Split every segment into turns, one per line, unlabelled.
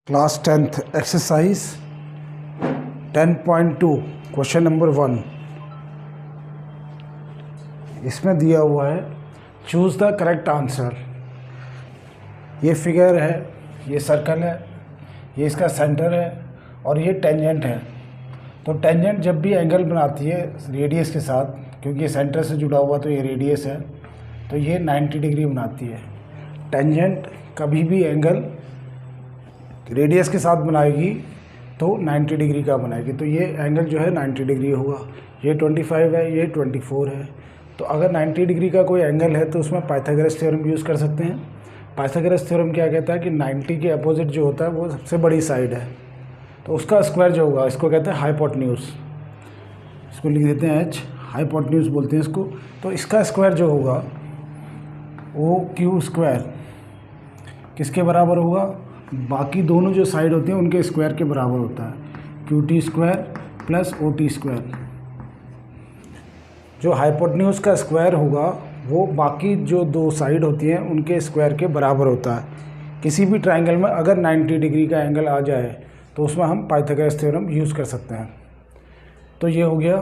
Class 10th exercise 10.2 question number 1। इसमें दिया हुआ है चूज़ द करेक्ट आंसर। ये फिगर है, ये सर्कल है, ये इसका सेंटर है और ये टेंजेंट है। तो टेंजेंट जब भी एंगल बनाती है रेडियस के साथ, क्योंकि ये सेंटर से जुड़ा हुआ तो ये रेडियस है, तो ये 90 डिग्री बनाती है। टेंजेंट कभी भी एंगल रेडियस के साथ बनाएगी तो 90 डिग्री का बनाएगी। तो ये एंगल जो है 90 डिग्री होगा। ये 25 है, ये 24 है। तो अगर 90 डिग्री का कोई एंगल है तो उसमें पाइथागोरस थ्योरम यूज़ कर सकते हैं। पाइथागोरस थ्योरम क्या कहता है कि 90 के अपोजिट जो होता है वो सबसे बड़ी साइड है, तो उसका स्क्वायर जो होगा इसको कहते हैं हाइपोटेन्यूज। इसको लिख देते हैं एच, हाइपोटेन्यूज बोलते हैं इसको। तो इसका स्क्वायर जो होगा वो क्यू स्क्वायर किसके बराबर होगा? बाकी दोनों जो साइड होते हैं उनके स्क्वायर के बराबर होता है। Q T square plus O T square. जो हाइपोटेन्यूज का स्क्वायर होगा वो बाकी जो दो साइड होती हैं उनके स्क्वायर के बराबर होता है। किसी भी ट्रायंगल में अगर 90 डिग्री का एंगल आ जाए तो उसमें हम पाइथागोरस थ्योरम यूज़ कर सकते हैं। तो ये हो गया।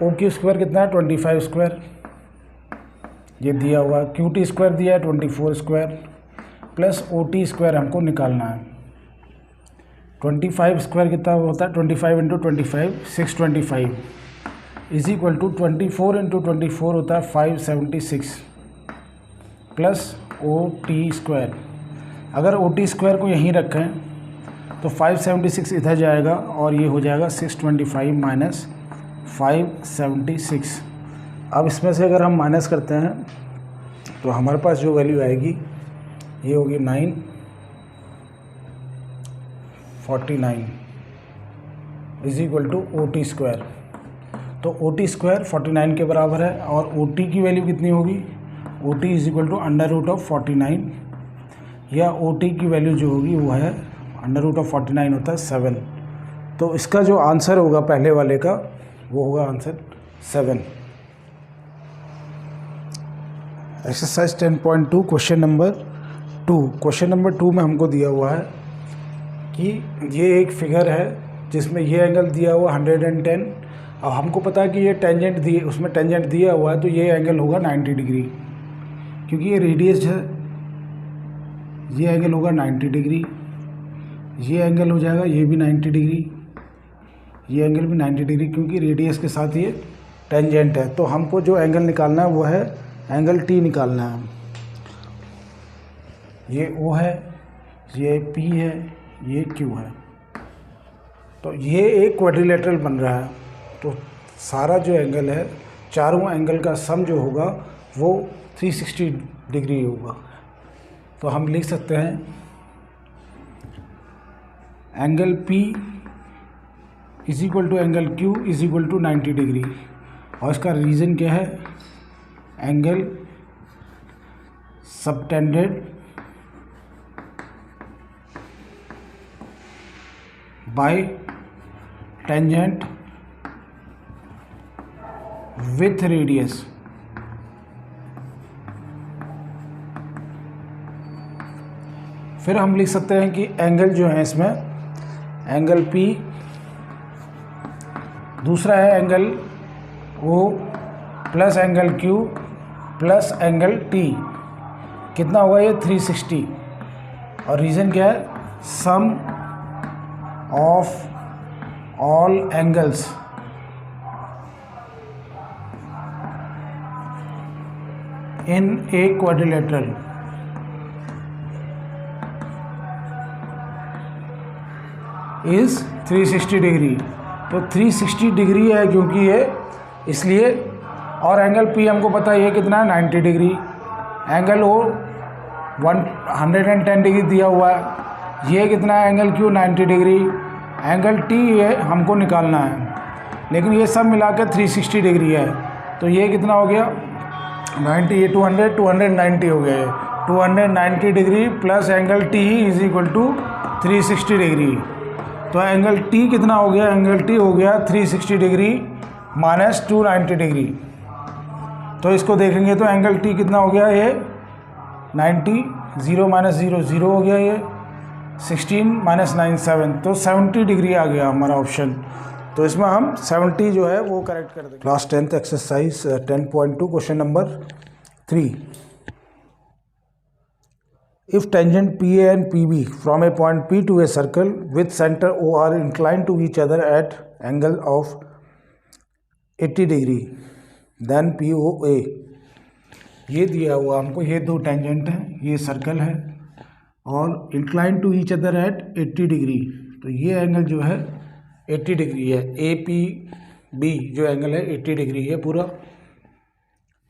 ओ क्यू स्क्वायर कितना है? 25 स्क्वायर, ये दिया हुआ है। क्यू टी स्क्वायर दिया है 24 square, plus O T square हमको निकालना है। 25 स्क्वायर कितना होता है? 25 into 25 625 is equal to 24 into 24 होता है 576 प्लस ओ टी स्क्वायर। अगर ओ टी स्क्वायर को यहीं रखें तो 576 इधर जाएगा और ये हो जाएगा 625 माइनस 576। अब इसमें से अगर हम माइनस करते हैं तो हमारे पास जो वैल्यू आएगी ये होगी 949 is equal to O T square. तो ओ टी स्क्वायर 49 के बराबर है और ओ टी की वैल्यू कितनी होगी? O T is equal to under root of 49, या ओ टी की वैल्यू जो होगी वो है अंडर रूट ऑफ 49 होता है 7। तो इसका जो आंसर होगा पहले वाले का वो होगा answer 7। Exercise 10.2 question number 2। Question number 2 में हमको दिया हुआ है कि ये एक फिगर है जिसमें ये एंगल दिया हुआ 110। अब हमको पता है कि ये टेंजेंट दिए, उसमें टेंजेंट दिया हुआ है तो ये एंगल होगा 90 डिग्री, क्योंकि ये रेडियस है। ये एंगल होगा 90 डिग्री, ये एंगल हो जाएगा ये भी 90 डिग्री, ये एंगल भी 90 डिग्री, क्योंकि रेडियस के साथ ये टेंजेंट है। तो हमको जो एंगल निकालना है वो है एंगल टी निकालना है। ये O है, ये P है, ये Q है। तो ये एक क्वाड्रिलेटरल बन रहा है। तो सारा जो एंगल है, चारों एंगल का सम जो होगा वो 360 डिग्री होगा। तो हम लिख सकते हैं angle P is equal to angle Q is equal to 90 degree. और इसका रीज़न क्या है? Angle subtended by tangent with radius. फिर हम लिख सकते हैं कि एंगल जो है इसमें एंगल P, दूसरा है angle O plus angle Q plus angle T, कितना होगा ये? 360। और रीज़न क्या है? Sum of all angles in a quadrilateral is 360 degree. तो 360 डिग्री है क्योंकि ये इसलिए। और एंगल P हमको पता है ये कितना है? 90 डिग्री। एंगल O 110 डिग्री दिया हुआ है। ये कितना है? Angle Q 90 degree. Angle T ये हमको निकालना है, लेकिन ये सब मिला के 360 डिग्री है। तो ये कितना हो गया? 90, ये 290 हो गया। ये 290 degree plus angle T is equal to 360 degree. तो एंगल T कितना हो गया? एंगल T हो गया 360 डिग्री माइनस 290 डिग्री। तो इसको देखेंगे तो एंगल T कितना हो गया? ये 90, 0 माइनस 0 0 हो गया। ये 16 माइनस 9 7, तो 70 डिग्री आ गया हमारा ऑप्शन। तो इसमें हम 70 जो है वो करेक्ट कर देंगे। Class 10th exercise 10.2 question number 3। If tangent PA and PB from a point P to a circle with center O are inclined to each other at angle of 80 degree, then POA। ये दिया हुआ हमको, ये दो tangent है, ये circle है और incline to each other at 80 degree. तो ये एंगल जो है 80 डिग्री है। APB जो एंगल है 80 डिग्री है पूरा।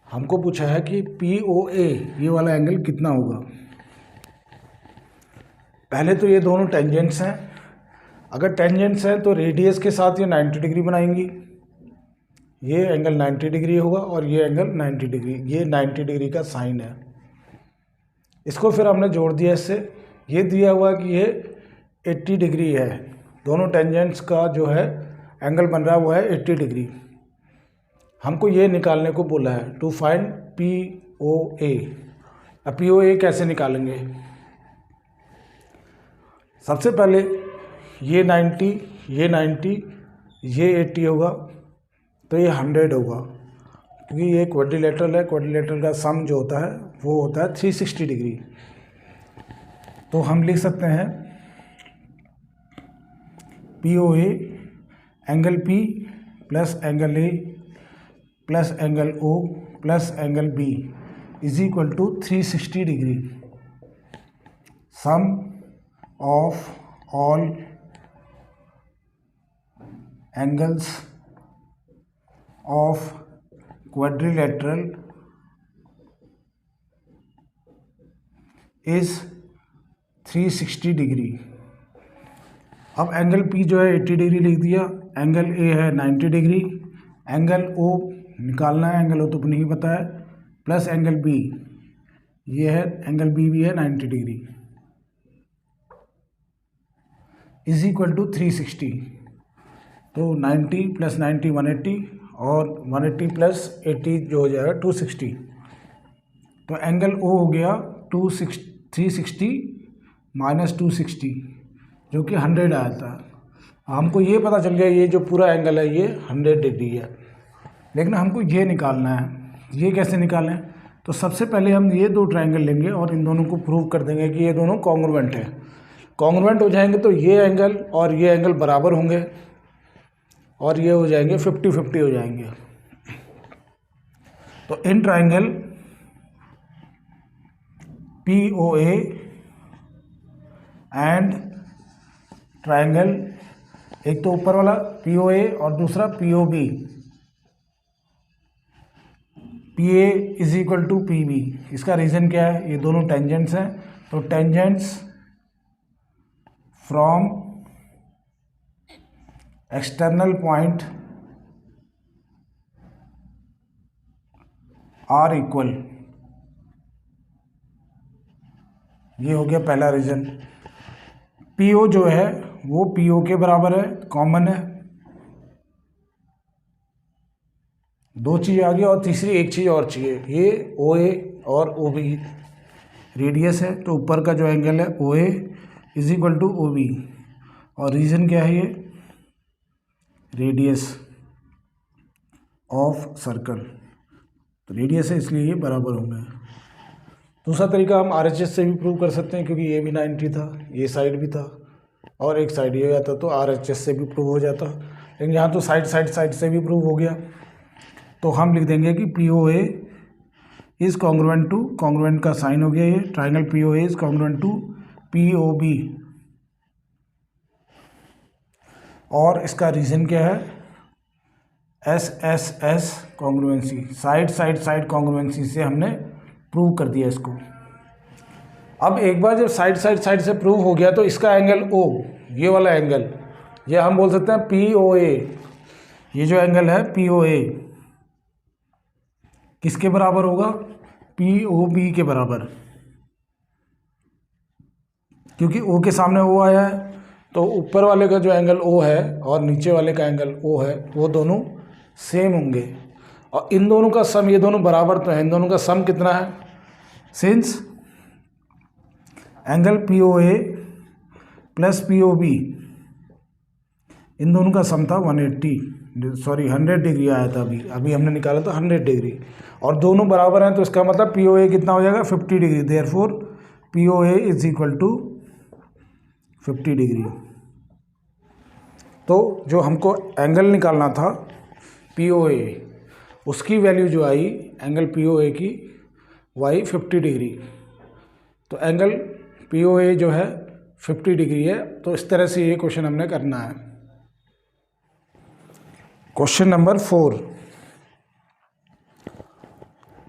हमको पूछा है कि POA ये वाला एंगल कितना होगा। पहले तो ये दोनों टेंजेंट्स हैं। अगर टेंजेंट्स हैं तो रेडियस के साथ ये 90 डिग्री बनाएंगी। ये एंगल 90 डिग्री होगा और ये एंगल 90 डिग्री, ये 90 डिग्री का साइन है। इसको फिर हमने जोड़ दिया इससे। ये दिया हुआ कि ये 80 डिग्री है। दोनों टेंजेंट्स का जो है एंगल बन रहा है वो है 80 डिग्री। हमको ये निकालने को बोला है टू फाइंड POA। अब POA कैसे निकालेंगे। सबसे पहले ये 90, ये 90, ये 80 होगा तो ये 100 होगा, क्योंकि ये क्वाड्रिलेटरल है। क्वाड्रिलेटरल का सम जो होता है वो होता है 360 डिग्री। तो हम लिख सकते हैं POA angle P plus angle A plus angle O plus angle B is equal to 360 degree. Sum of all angles of quadrilateral is 360 degree. अब एंगल P जो है 80 डिग्री लिख दिया, एंगल A है 90 डिग्री, एंगल O निकालना है, angle O तो नहीं पता है, प्लस एंगल B ये है, एंगल B भी है 90 डिग्री इज इक्वल टू 360। तो 90 प्लस 90 180 और 180 प्लस 80 जो हो जाएगा 260। तो एंगल O हो गया 360 माइनस 260 जो कि 100 आया था। हमको ये पता चल गया ये जो पूरा एंगल है ये 100 डिग्री है, लेकिन हमको ये निकालना है। ये कैसे निकालें। तो सबसे पहले हम ये दो ट्रायंगल लेंगे और इन दोनों को प्रूव कर देंगे कि ये दोनों कॉन्ग्रुएंट है। कॉन्ग्रुएंट हो जाएंगे तो ये एंगल और ये एंगल बराबर होंगे और ये हो जाएंगे 50-50 हो जाएंगे। तो in triangle POA and triangle, एक तो ऊपर वाला POA और दूसरा POB, PA is equal to PB। इसका रीज़न क्या है, ये दोनों टेंजेंट्स हैं। तो tangents from external point are equal, ये हो गया पहला रीजन। PO जो है वो PO के बराबर है, कॉमन है। दो चीज़ आ गई और तीसरी एक चीज़ और चाहिए, ये OA और OB रेडियस है। तो ऊपर का जो एंगल है OA is equal to OB और रीजन क्या है, ये रेडियस ऑफ सर्कल। तो रेडियस है इसलिए ये बराबर होंगे। दूसरा तरीका हम RHS से भी प्रूव कर सकते हैं, क्योंकि ये भी 90 था, ये साइड भी था और एक साइड ये जाता तो RHS से भी प्रूव हो जाता। लेकिन यहाँ तो साइड से भी प्रूव हो गया। तो हम लिख देंगे कि POA is congruent to, congruent का साइन हो गया ये, triangle POA is congruent to POB। और इसका रीज़न क्या है, SSS कॉन्ग्रुएंसी, साइड कॉन्ग्रुएंसी से हमने प्रूव कर दिया इसको। अब एक बार जब साइड से प्रूव हो गया तो इसका एंगल O, ये वाला एंगल, ये हम बोल सकते हैं POA। ये जो एंगल है POA किसके बराबर होगा, POB के बराबर, क्योंकि O के सामने O आया है। तो ऊपर वाले का जो एंगल O है और नीचे वाले का एंगल O है वो दोनों सेम होंगे और इन दोनों का सम, ये दोनों बराबर तो है, इन दोनों का सम कितना है, since angle POA plus POB, इन दोनों का सम था 100 डिग्री आया था। अभी हमने निकाला था 100 डिग्री, और दोनों बराबर हैं, तो इसका मतलब POA कितना हो जाएगा 50 degree. Therefore POA is equal to 50 degree. तो जो हमको एंगल निकालना था POA, उसकी वैल्यू जो आई एंगल POA की वो आई 50 डिग्री। तो एंगल POA जो है 50 डिग्री है। तो इस तरह से ये क्वेश्चन हमने करना है। Question number 4,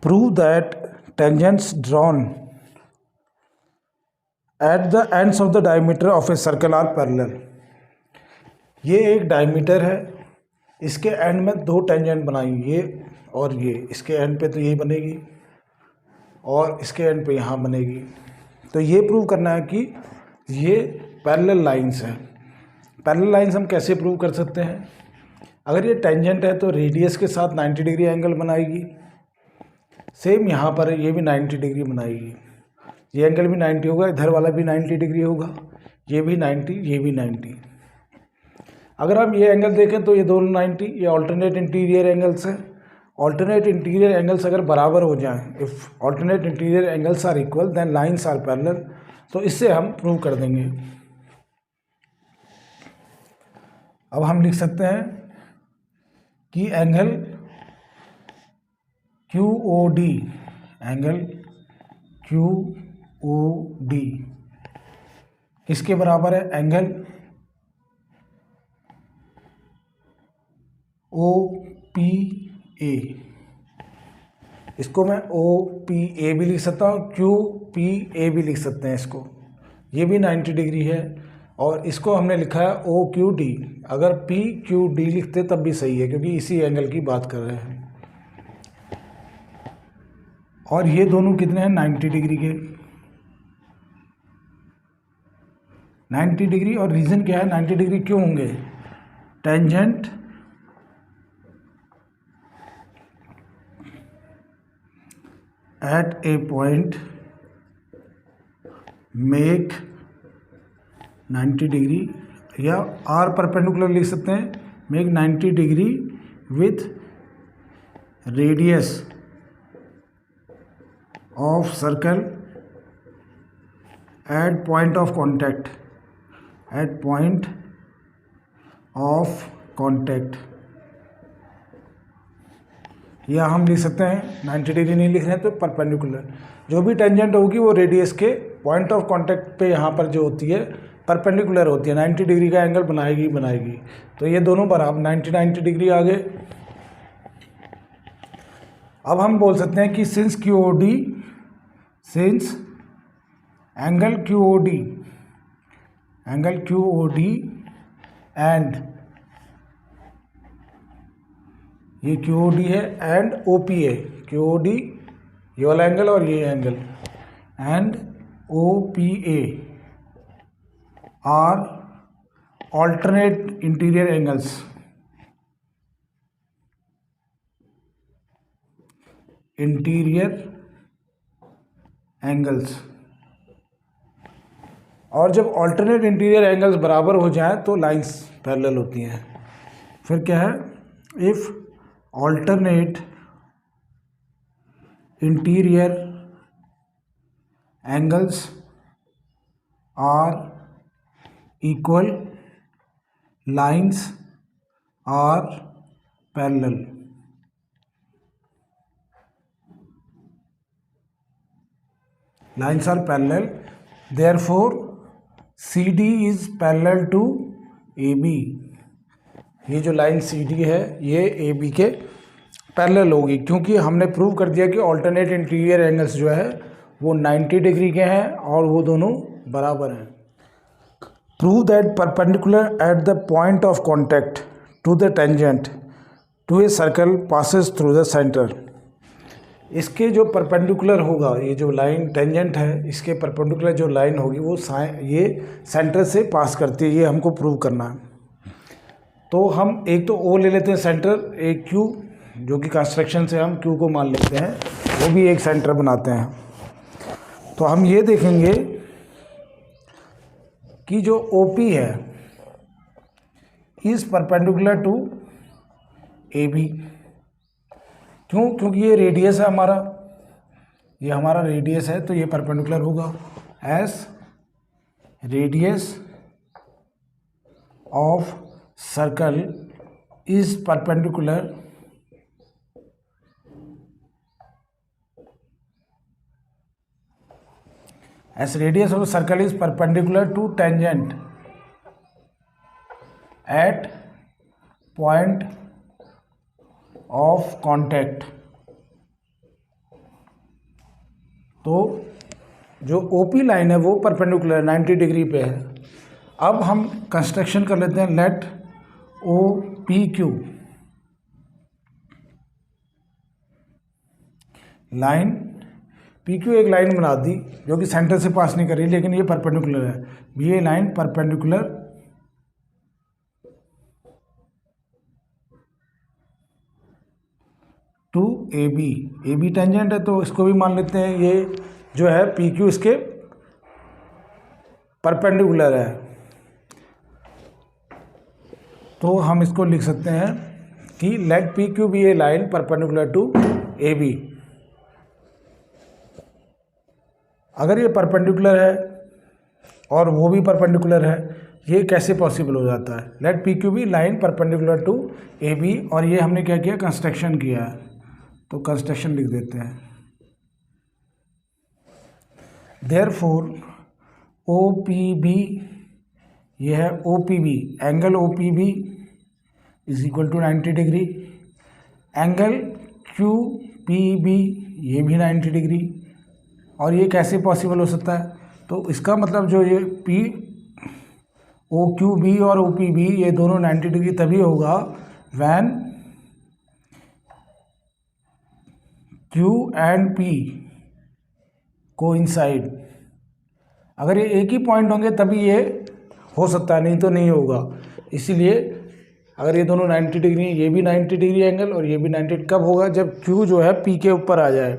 prove that tangents drawn at the ends of the diameter of a circle are parallel. ये एक डायमीटर है, इसके एंड में दो टेंजेंट बनाई, ये और ये। इसके एंड पे तो ये बनेगी और इसके एंड पे यहाँ बनेगी। तो ये प्रूव करना है कि ये पैरेलल लाइंस हैं। पैरेलल लाइंस हम कैसे प्रूव कर सकते हैं? अगर ये टेंजेंट है तो रेडियस के साथ 90 डिग्री एंगल बनाएगी। सेम यहाँ पर ये भी 90 डिग्री बनाएगी। ये एंगल भी 90 होगा, इधर वाला भी 90 डिग्री होगा, ये भी 90, ये भी 90। अगर हम ये एंगल देखें तो ये दोनों 90, ये ऑल्टरनेट इंटीरियर एंगल्स हैं। ऑल्टरनेट इंटीरियर एंगल्स अगर बराबर हो जाएं, if alternate interior angles are equal then lines are parallel, तो इससे हम प्रूव कर देंगे। अब हम लिख सकते हैं कि एंगल QOD, एंगल QOD किसके बराबर है? Angle OPA। इसको मैं OPA भी लिख सकता हूँ, QPA भी लिख सकते हैं इसको। ये भी 90 डिग्री है, और इसको हमने लिखा है OQD। अगर PQD लिखते तब भी सही है, क्योंकि इसी एंगल की बात कर रहे हैं। और ये दोनों कितने हैं? 90 डिग्री के। 90 डिग्री, और रीज़न क्या है 90 डिग्री क्यों होंगे? Tangent at a point make 90 degree, या R परपेंडिकुलर लिख सकते हैं, make 90 degree with radius of circle at point of contact, at point of contact। या हम लिख सकते हैं 90 डिग्री नहीं लिख रहे हैं तो परपेंडिकुलर। जो भी टेंजेंट होगी वो रेडियस के पॉइंट ऑफ कांटेक्ट पे यहाँ पर जो होती है परपेंडिकुलर होती है, 90 डिग्री का एंगल बनाएगी। तो ये दोनों बराबर 90 डिग्री आ गए। अब हम बोल सकते हैं कि सिंस एंगल QOD एंड ये QOD है एंड OPA, QOD ये वाला एंगल और ये angle, and OPA are alternate interior angles. और जब ऑल्टरनेट इंटीरियर एंगल्स बराबर हो जाए तो लाइंस पैरेलल होती हैं। फिर क्या है? If alternate interior angles are equal, lines are parallel। lines are parallel, therefore CD is parallel to AB। ये जो लाइन CD है ये AB के पैरेलल होगी, क्योंकि हमने प्रूव कर दिया कि ऑल्टरनेट इंटीरियर एंगल्स जो है वो 90 डिग्री के हैं और वो दोनों बराबर हैं। Prove that perpendicular at the point of contact to the tangent to a circle passes through the centre. इसके जो परपेंडिकुलर होगा, ये जो लाइन टेंजेंट है इसके परपेंडिकुलर जो लाइन होगी वो ये सेंटर से पास करती है, ये हमको प्रूव करना है। तो हम एक तो O ले लेते हैं सेंटर, एक Q जो कि कंस्ट्रक्शन से हम Q को मान लेते हैं, वो भी एक सेंटर बनाते हैं। तो हम ये देखेंगे कि जो OP है इज परपेंडिकुलर टू AB। क्यों? क्योंकि ये रेडियस है हमारा, ये हमारा रेडियस है, तो ये परपेंडिकुलर होगा। S radius of circle is perpendicular as radius of a circle is perpendicular to tangent at point of contact। तो जो OP लाइन है वो परपेंडिकुलर 90 डिग्री पे है। अब हम कंस्ट्रक्शन कर लेते हैं। लेट OPQ लाइन, PQ एक लाइन बना दी जो कि सेंटर से पास नहीं कर रही, लेकिन ये परपेंडिकुलर है। ये line perpendicular to AB tangent है, तो इसको भी मान लेते हैं। ये जो है PQ इसके परपेंडिकुलर है, तो हम इसको लिख सकते हैं कि let PQ be a line perpendicular to AB। अगर ये परपेंडिकुलर है और वो भी परपेंडिकुलर है, ये कैसे पॉसिबल हो जाता है? Let PQ be line perpendicular to AB, और ये हमने क्या किया? कंस्ट्रक्शन किया है, तो कंस्ट्रक्शन लिख देते हैं। देयरफॉर OPB, ये है OPB, angle OPB is equal to 90 degree. Angle QPB ये भी 90 डिग्री। और ये कैसे पॉसिबल हो सकता है? तो इसका मतलब जो ये OQB और OPB ये दोनों 90 डिग्री तभी होगा when Q and P coincide. अगर ये एक ही पॉइंट होंगे तभी ये हो सकता है, नहीं तो नहीं होगा। इसीलिए अगर ये दोनों 90 डिग्री, ये भी 90 डिग्री एंगल और ये भी 90, कब होगा? जब Q जो है P के ऊपर आ जाए,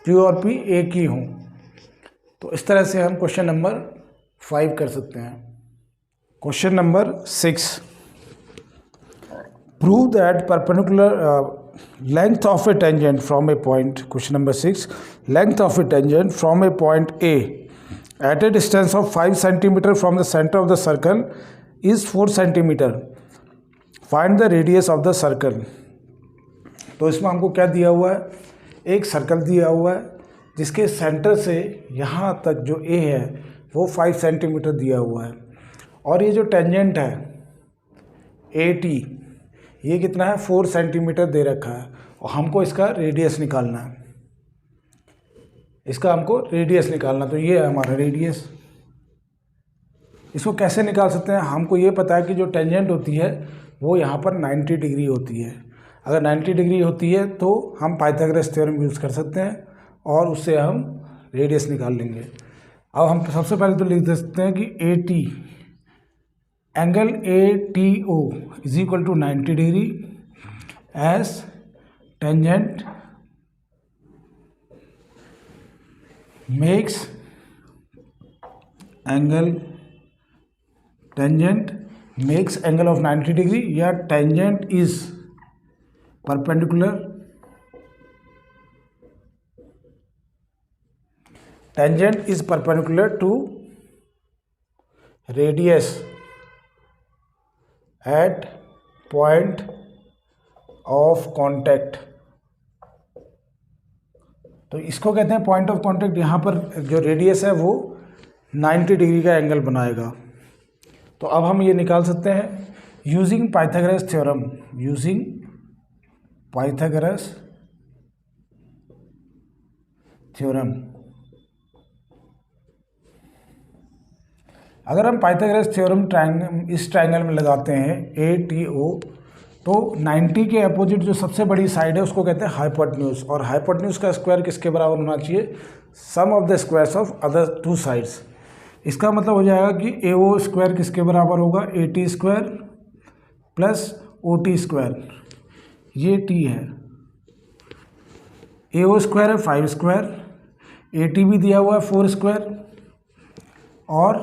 Q और P एक ही हों। तो इस तरह से हम क्वेश्चन नंबर 5 कर सकते हैं। Question number 6, prove that perpendicular length of A tangent from A point. Question number 6, length of A tangent from A point A at a distance of 5 centimeter from the center of the circle is 4 centimeter. Find the radius of the circle. तो इसमें हमको क्या दिया हुआ है? एक circle दिया हुआ है जिसके सेंटर से यहाँ तक जो A है वो 5 सेंटीमीटर दिया हुआ है, और ये जो टेंजेंट है AT ये कितना है? 4 सेंटीमीटर दे रखा है, और हमको इसका रेडियस निकालना है। इसका हमको रेडियस निकालना, तो ये है हमारा रेडियस। इसको कैसे निकाल सकते हैं? हमको ये पता है कि जो टेंजेंट होती है वो यहाँ पर 90 डिग्री होती है। अगर 90 डिग्री होती है तो हम पाइथागोरस थ्योरम यूज़ कर सकते हैं और उससे हम रेडियस निकाल लेंगे। अब हम सबसे पहले तो लिख सकते हैं कि AT angle ATO is equal to 90 degree as tangent makes angle of 90 degree, या tangent is perpendicular to radius at point of contact। तो इसको कहते हैं पॉइंट ऑफ कांटेक्ट। यहाँ पर जो रेडियस है वो 90 डिग्री का एंगल बनाएगा। तो अब हम ये निकाल सकते हैं यूजिंग पाइथागोरस थ्योरम। अगर हम पाइथागोरस थ्योरम इस ट्रायंगल में लगाते हैं ATO, तो 90 के अपोजिट जो सबसे बड़ी साइड है उसको कहते हैं हाइपोटेन्यूज, और हाइपोटेन्यूज का स्क्वायर किसके बराबर होना चाहिए? Sum of the squares of other 2 sides. इसका मतलब हो जाएगा कि AO स्क्वायर किसके बराबर होगा? AT square plus OT square, ये T है। AO स्क्वायर है 5 स्क्वायर, AT भी दिया हुआ है 4 स्क्वायर, और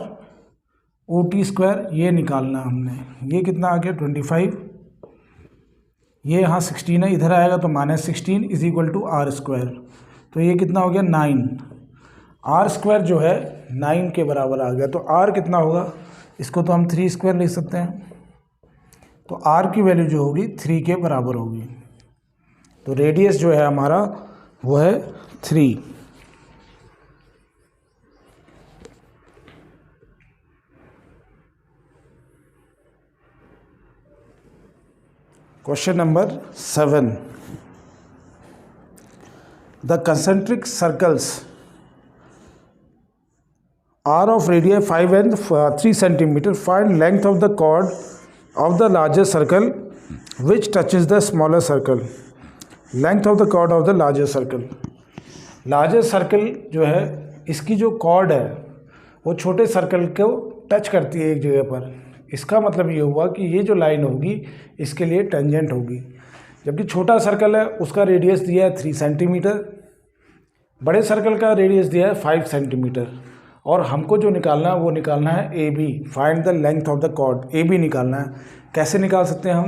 ओ टी स्क्वायर ये निकालना हमने, ये कितना आ गया 25, ये यहाँ 16 है, इधर आएगा तो -16 is equal to R square, तो ये कितना हो गया 9, आर स्क्वायर जो है 9 के बराबर आ गया। तो आर कितना होगा, इसको तो हम 3 स्क्वायर लिख सकते हैं, तो आर की वैल्यू जो होगी 3 के बराबर होगी। तो रेडियस जो है हमारा वो है 3। Question number 7, the concentric circles are of radius 5 and 3 centimeter, find length of the chord of the larger circle which touches the smaller circle, length of the chord of the larger circle। larger circle जो है इसकी जो chord है वो छोटे circle को touch करती है एक जगह पर, इसका मतलब ये हुआ कि ये जो लाइन होगी इसके लिए टेंजेंट होगी। जबकि छोटा सर्कल है उसका रेडियस दिया है 3 सेंटीमीटर, बड़े सर्कल का रेडियस दिया है 5 सेंटीमीटर, और हमको जो निकालना है वो निकालना है A B, find the length of the chord, A B निकालना है। कैसे निकाल सकते हैं हम,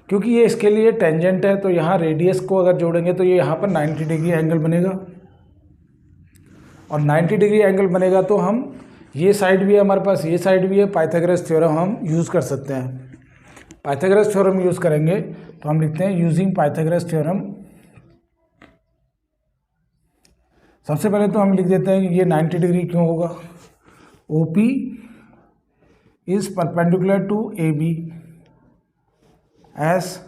क्योंकि ये इसके लिए टेंजेंट है तो यहाँ रेडियस को अगर जोड़ेंगे तो ये यहाँ पर 90 डिग्री एंगल बनेगा, और 90 डिग्री एंगल बनेगा तो हम ये साइड भी है हमारे पास, ये साइड भी है, पाइथागोरस थ्योरम हम यूज़ कर सकते हैं। पाइथागोरस थ्योरम यूज़ करेंगे तो हम लिखते हैं यूजिंग पाइथागोरस थ्योरम। सबसे पहले तो हम लिख देते हैं कि ये 90 डिग्री क्यों होगा, O P is perpendicular to A B as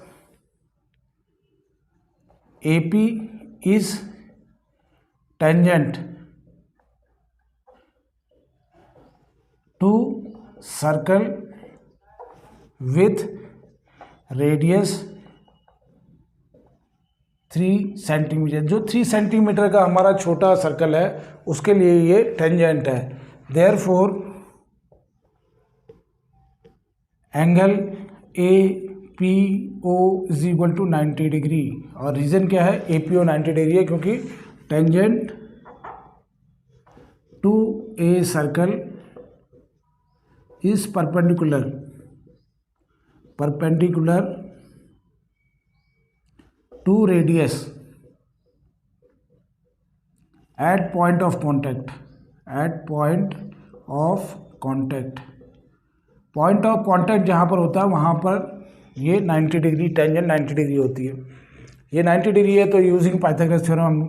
A P is tangent to circle with radius 3 centimetre. जो 3 सेंटीमीटर का हमारा छोटा सर्कल है उसके लिए ये टेंजेंट है। Therefore angle A P O is equal to 90 degree, और रीज़न क्या है, ए पी ओ 90 डिग्री है क्योंकि tangent to a circle is perpendicular to radius at point of contact, point of contact जहाँ पर होता है वहाँ पर ये 90 डिग्री टेंजेंट 90 डिग्री होती है। ये 90 डिग्री है तो using Pythagoras theorem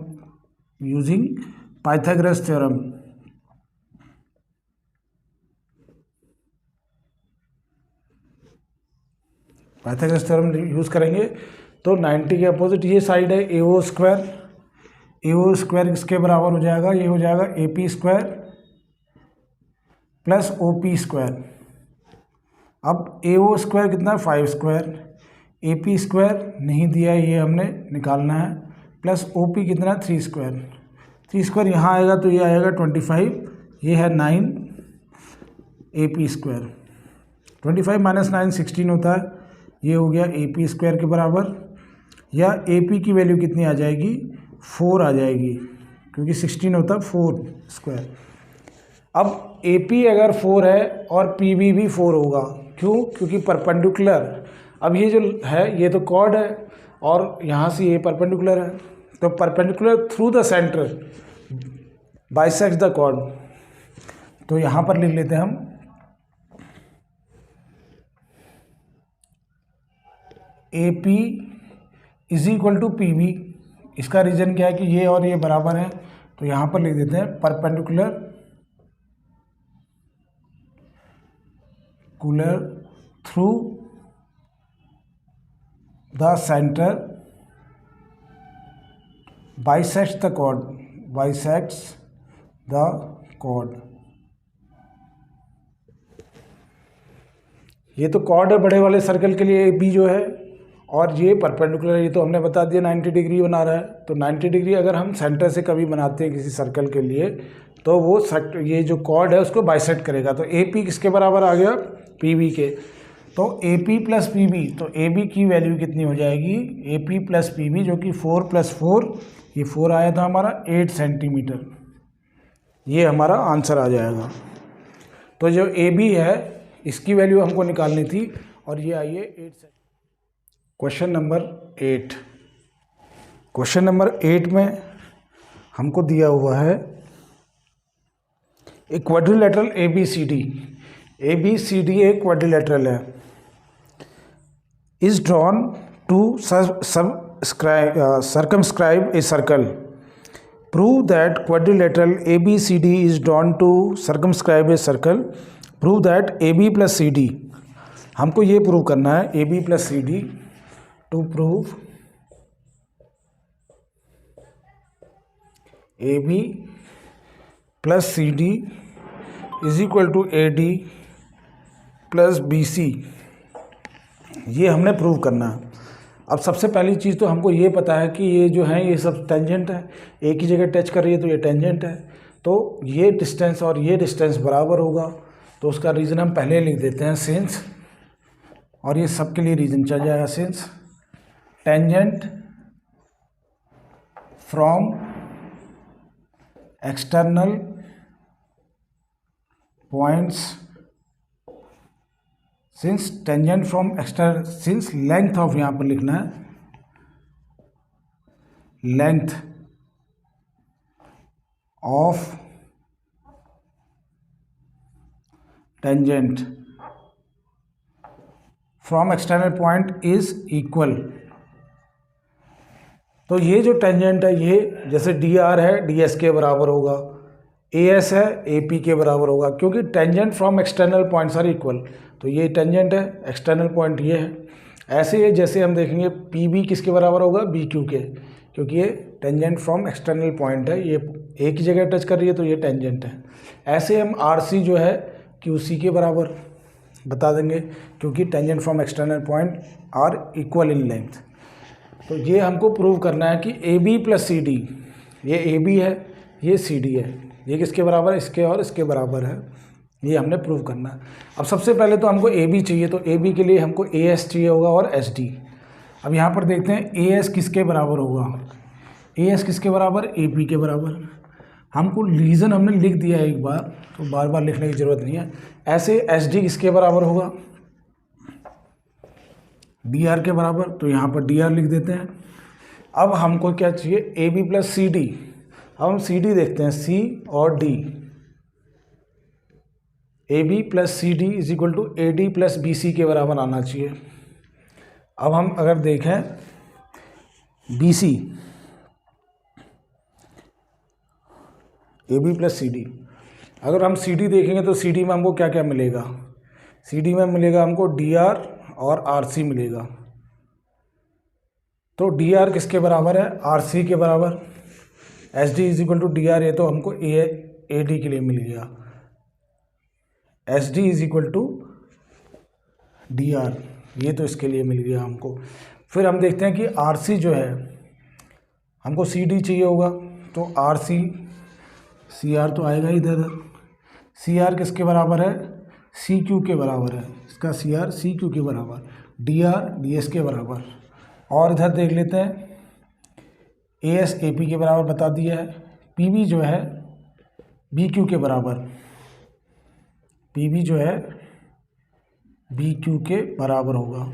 Pythagoras theorem use करेंगे तो 90 के अपोजिट ये साइड है ए ओ स्क्वायर इसके बराबर हो जाएगा, ये हो जाएगा A P square plus O P square. अब ए ओ स्क्वायर कितना है 5 स्क्वायर, ए पी स्क्वायर नहीं दिया है ये हमने निकालना है, प्लस ओ पी कितना है 3 स्क्वायर यहाँ आएगा तो ये आएगा 25, ये है 9 ए पी स्क्वायर, 25 माइनस 9 16 होता है, ये हो गया ए पी स्क्वायर के बराबर, या ए पी की वैल्यू कितनी आ जाएगी 4 आ जाएगी क्योंकि 16 होता है 4 स्क्वायर। अब ए पी अगर 4 है और पी बी भी 4 होगा, क्यों, क्योंकि परपेंडिकुलर, अब ये जो है ये तो कॉर्ड है और यहाँ से ये परपेंडिकुलर है, तो perpendicular through the centre bisects the chord. तो यहाँ पर लिख लेते हैं हम A P is equal to P B. इसका रीज़न क्या है कि ये और ये बराबर है, तो यहाँ पर लिख देते हैं perpendicular through the centre bisects the chord. ये तो कॉर्ड है बड़े वाले सर्कल के लिए बी जो है, और ये परपेंडिकुलर, ये तो हमने बता दिया 90 डिग्री बना रहा है। तो 90 डिग्री अगर हम सेंटर से कभी बनाते हैं किसी सर्कल के लिए तो वो ये जो कॉर्ड है उसको बाइसेक्ट करेगा। तो ए पी किसके बराबर आ गया पी बी के, तो A P plus P B, तो ए बी की वैल्यू कितनी हो जाएगी A P plus P B, जो कि 4 + 4, ये 4 आया था हमारा 8 सेंटीमीटर, ये हमारा आंसर आ जाएगा। तो जो ए बी है इसकी वैल्यू हमको निकालनी थी, और ये आई है 8। Question number 8। क्वेश्चन नंबर 8 में हमको दिया हुआ है एक quadrilateral A B C D एक क्वाड्रिलेटरल है, is drawn to circumscribe a circle. Prove that quadrilateral ABCD is drawn to circumscribe a circle. Prove that AB plus CD, हमको ये प्रूव करना है AB plus CD, to prove AB plus CD is equal to AD plus BC, ये हमने prove करना है। अब सबसे पहली चीज़ तो हमको ये पता है कि ये जो है ये सब टेंजेंट है, एक ही जगह टच कर रही है तो ये टेंजेंट है, तो ये डिस्टेंस और ये डिस्टेंस बराबर होगा। तो उसका रीज़न हम पहले लिख देते हैं सिंस, और ये सब के लिए रीज़न चल जाएगा since tangent from external points, since tangent from external, since length of, यहाँ पर लिखना है length of tangent from external point is equal. तो ये जो टेंजेंट है ये जैसे डी आर है डी एस के बराबर होगा, ए एस है ए पी के बराबर होगा, क्योंकि tangent from external points are equal. तो ये टेंजेंट है, एक्सटर्नल पॉइंट ये है। ऐसे ही जैसे हम देखेंगे पी बी किसके बराबर होगा, बी क्यू के, क्योंकि ये टेंजेंट फ्रॉम एक्सटर्नल पॉइंट है, ये एक ही जगह टच कर रही है तो ये टेंजेंट है। ऐसे हम आर सी जो है क्यू सी के बराबर बता देंगे, क्योंकि tangent from external point are equal in length. तो ये हमको प्रूव करना है कि A B plus C D, ये ए बी है ये सी डी है, ये किसके बराबर है, इसके और इसके बराबर है, ये हमने प्रूव करना है। अब सबसे पहले तो हमको ए बी चाहिए, तो ए बी के लिए हमको ए एस चाहिए होगा और एस डी। अब यहाँ पर देखते हैं ए एस किसके बराबर होगा, ए एस किसके बराबर, ए पी के बराबर। हमको रीज़न हमने लिख दिया है एक बार, तो बार बार लिखने की ज़रूरत नहीं है। ऐसे एस डी किसके बराबर होगा, डी आर के बराबर, तो यहाँ पर डी आर लिख देते हैं। अब हमको क्या चाहिए, A B plus C D. अब हम सी डी देखते हैं, सी और D, A B plus C D is equal to A D plus B C के बराबर आना चाहिए। अब हम अगर देखें B C, A B plus C D, अगर हम सी डी देखेंगे तो सी डी में हमको क्या क्या मिलेगा, सी डी में मिलेगा हमको डी आर और आर सी मिलेगा। तो डी आर किसके बराबर है, आर सी के बराबर। S D is equal to D R, ये तो हमको ए डी के लिए मिल गया। S D is equal to D R, ये तो इसके लिए मिल गया हमको। फिर हम देखते हैं कि आर सी जो है, हमको सी डी चाहिए होगा, तो आर सी, सी आर तो आएगा ही इधर। सी आर किसके बराबर है, सी क्यू के बराबर है, इसका सी आर सी क्यू के बराबर, डी आर डी एस के बराबर। और इधर देख लेते हैं ए एस ए पी के बराबर बता दिया है। पी बी जो है बी क्यू के बराबर, पी बी जो है बी क्यू के बराबर होगा।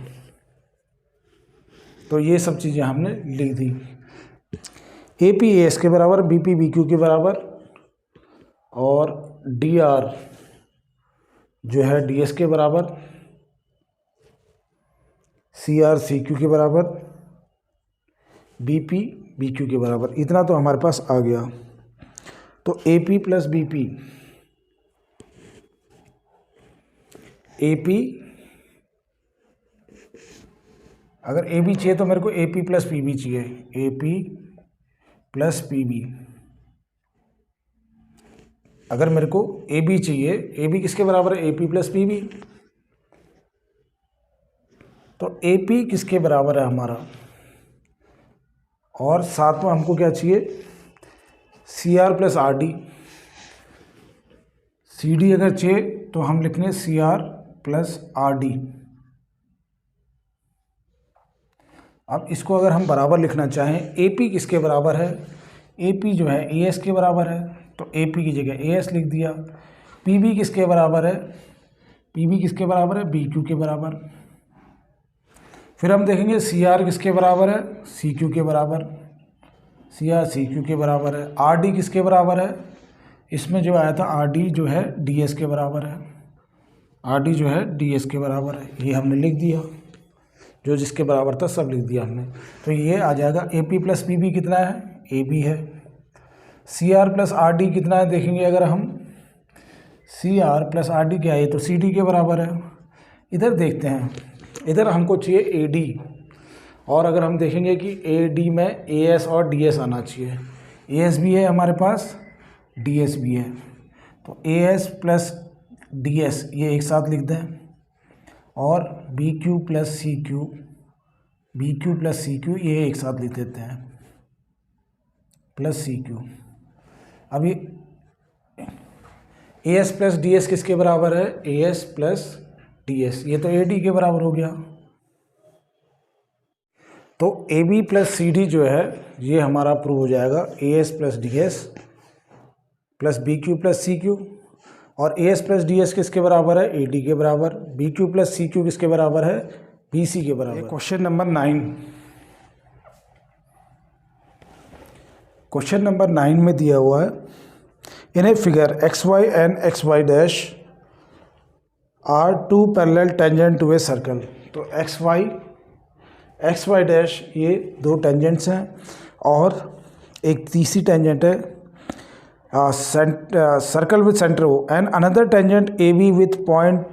तो ये सब चीज़ें हमने लिख दी। ए पी ए एस के बराबर, बी पी बी क्यू के बराबर, और डी आर जो है डी एस के बराबर, सी आर सी क्यू के बराबर, बी पी बी क्यू के बराबर। इतना तो हमारे पास आ गया। तो A P plus B P, A P, अगर ए बी चाहिए तो मेरे को A P plus P B चाहिए, A P plus P B. अगर मेरे को ए बी चाहिए, ए बी किसके बराबर है, A P plus P B. तो ए पी किसके बराबर है हमारा, और साथ में हमको क्या चाहिए, C R plus R D. C D अगर चाहिए तो हम लिखेंगे C R plus R D. अब इसको अगर हम बराबर लिखना चाहें, ए पी किसके बराबर है, ए पी जो है ए एस के बराबर है, तो ए पी की जगह ए एस लिख दिया। पी बी किसके बराबर है, पी बी किसके बराबर है, बी क्यू के बराबर। फिर हम देखेंगे सी आर किसके बराबर है, सी क्यू के बराबर, सी आर सी क्यू के बराबर है। आर डी किसके बराबर है, इसमें जो आया था आर डी जो है डी एस के बराबर है, आर डी जो है डी एस के बराबर है। ये हमने लिख दिया, जो जिसके बराबर था सब लिख दिया हमने। तो ये आ जाएगा A P plus P B कितना है, ए बी है। C R plus R D कितना है, देखेंगे अगर हम C R plus R D क्या है, तो सी डी के बराबर है। इधर देखते हैं, इधर हमको चाहिए ए डी, और अगर हम देखेंगे कि ए डी में ए एस और डी एस आना चाहिए। ए एस भी है हमारे पास, डी एस भी है, तो A S plus D S ये एक साथ लिख दें, और B Q plus C Q, B Q plus C Q ये एक साथ लिख देते हैं, प्लस सी क्यू। अभी A S plus D S किसके बराबर है, A S plus D S, ये तो ए डी के बराबर हो गया। तो A B plus C D जो है ये हमारा प्रूव हो जाएगा, A S plus D S plus B Q plus C Q, और A S plus D S किसके बराबर है, ए डी के बराबर। B Q plus C Q किसके बराबर है, बी सी के बराबर। क्वेश्चन नंबर 9, क्वेश्चन नंबर 9 में दिया हुआ है, in a figure X Y and X Y dash are two parallel tangent to a circle. तो एक्स वाई डैश ये दो टेंजेंट्स हैं, और एक तीसरी टेंजेंट है circle with centre O, and another tangent A B with point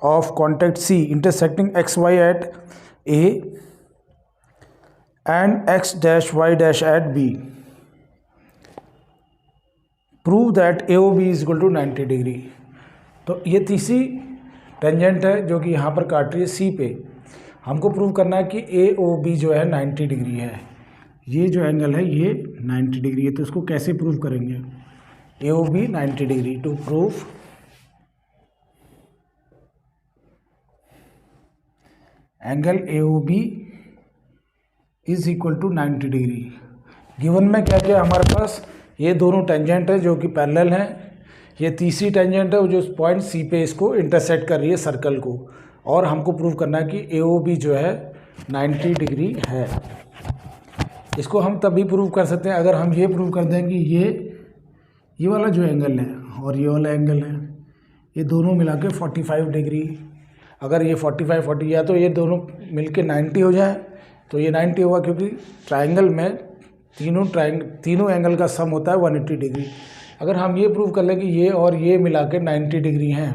of contact C intersecting X Y at A and X dash Y dash at B। Prove that A O B is equal to 90 degree. तो ये तीसरी tangent है जो कि यहाँ पर काट रही है C पे। हमको प्रूव करना है कि ए ओ बी जो है 90 डिग्री है, ये जो एंगल है ये 90 डिग्री है। तो इसको कैसे प्रूव करेंगे, A O B 90 degree. To prove angle A O B is equal to 90 degree. Given में क्या क्या हमारे पास, ये दोनों टेंजेंट है जो कि पैरेलल हैं, ये तीसरी टेंजेंट है जो पॉइंट सी पे इसको इंटरसेक्ट कर रही है सर्कल को, और हमको प्रूव करना है कि ए ओ बी जो है 90 डिग्री है। इसको हम तभी प्रूव कर सकते हैं अगर हम ये प्रूव कर दें कि ये वाला जो एंगल है और ये वाला एंगल है, ये दोनों मिला के 45 डिग्री। अगर ये 45 या तो ये दोनों मिल के 90 हो जाए तो ये 90 होगा, क्योंकि ट्राइंगल में तीनों एंगल का सम होता है 180 डिग्री। अगर हम ये प्रूव कर लें कि ये और ये मिला के 90 डिग्री हैं,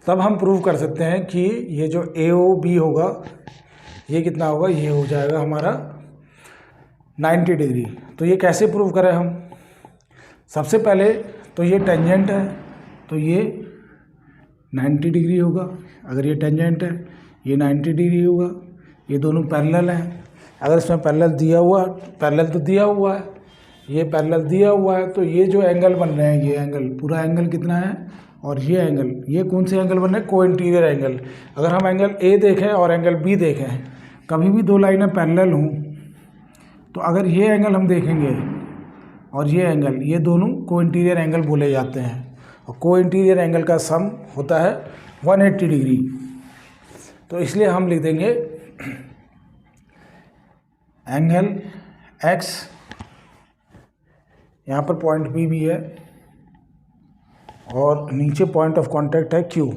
तब हम प्रूव कर सकते हैं कि ये जो ए ओ बी होगा ये कितना होगा, ये हो जाएगा हमारा 90 डिग्री। तो ये कैसे प्रूव करें हम, सबसे पहले तो ये टेंजेंट है तो ये 90 डिग्री होगा। अगर ये टेंजेंट है ये 90 डिग्री होगा। ये दोनों पैरेलल हैं, अगर इसमें पैरेलल तो दिया हुआ है, ये पैरेलल दिया हुआ है, तो ये जो एंगल बन रहे हैं, ये एंगल पूरा एंगल कितना है, और ये एंगल, ये कौन से एंगल बन रहे हैं, को इंटीरियर एंगल। अगर हम एंगल ए देखें और एंगल बी देखें, कभी भी दो लाइनें पैरेलल हों तो अगर ये एंगल हम देखेंगे और ये एंगल, ये दोनों को इंटीरियर एंगल बोले जाते हैं, और को इंटीरियर एंगल का सम होता है 180 डिग्री। तो इसलिए हम लिख देंगे एंगल एक्स, यहाँ पर पॉइंट बी भी है और नीचे पॉइंट ऑफ कांटेक्ट है क्यू।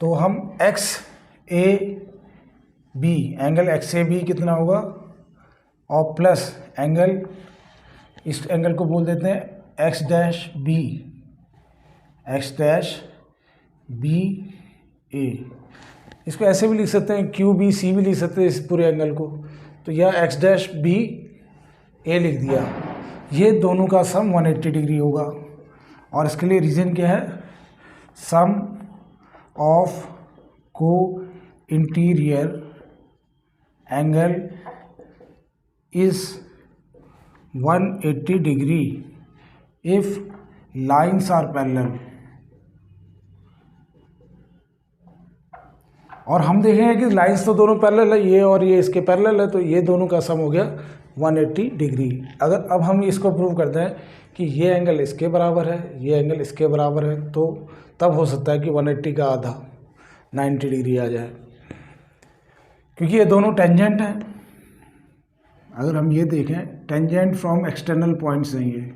तो हम X A B, angle X A B कितना होगा, और प्लस एंगल, इस एंगल को बोल देते हैं X dash B, X dash B A. इसको ऐसे भी लिख सकते हैं, क्यू बी सी भी लिख सकते हैं इस पूरे एंगल को। तो यह एक्स डैश बी ए लिख दिया। ये दोनों का सम 180 डिग्री होगा, और इसके लिए रीज़न क्या है, सम ऑफ को interior angle is 180 degree if lines are parallel. और हम देखेंगे कि लाइन्स तो दोनों पैरेलल है, ये और ये इसके पैरेलल है, तो ये दोनों का सम हो गया 180 डिग्री। अगर अब हम इसको प्रूव करते हैं कि ये एंगल इसके बराबर है, ये एंगल इसके बराबर है, तो तब हो सकता है कि 180 का आधा 90 डिग्री आ जाए, क्योंकि ये दोनों टेंजेंट हैं। अगर हम ये देखें, टेंजेंट फ्रॉम एक्सटर्नल पॉइंट्स हैं ये।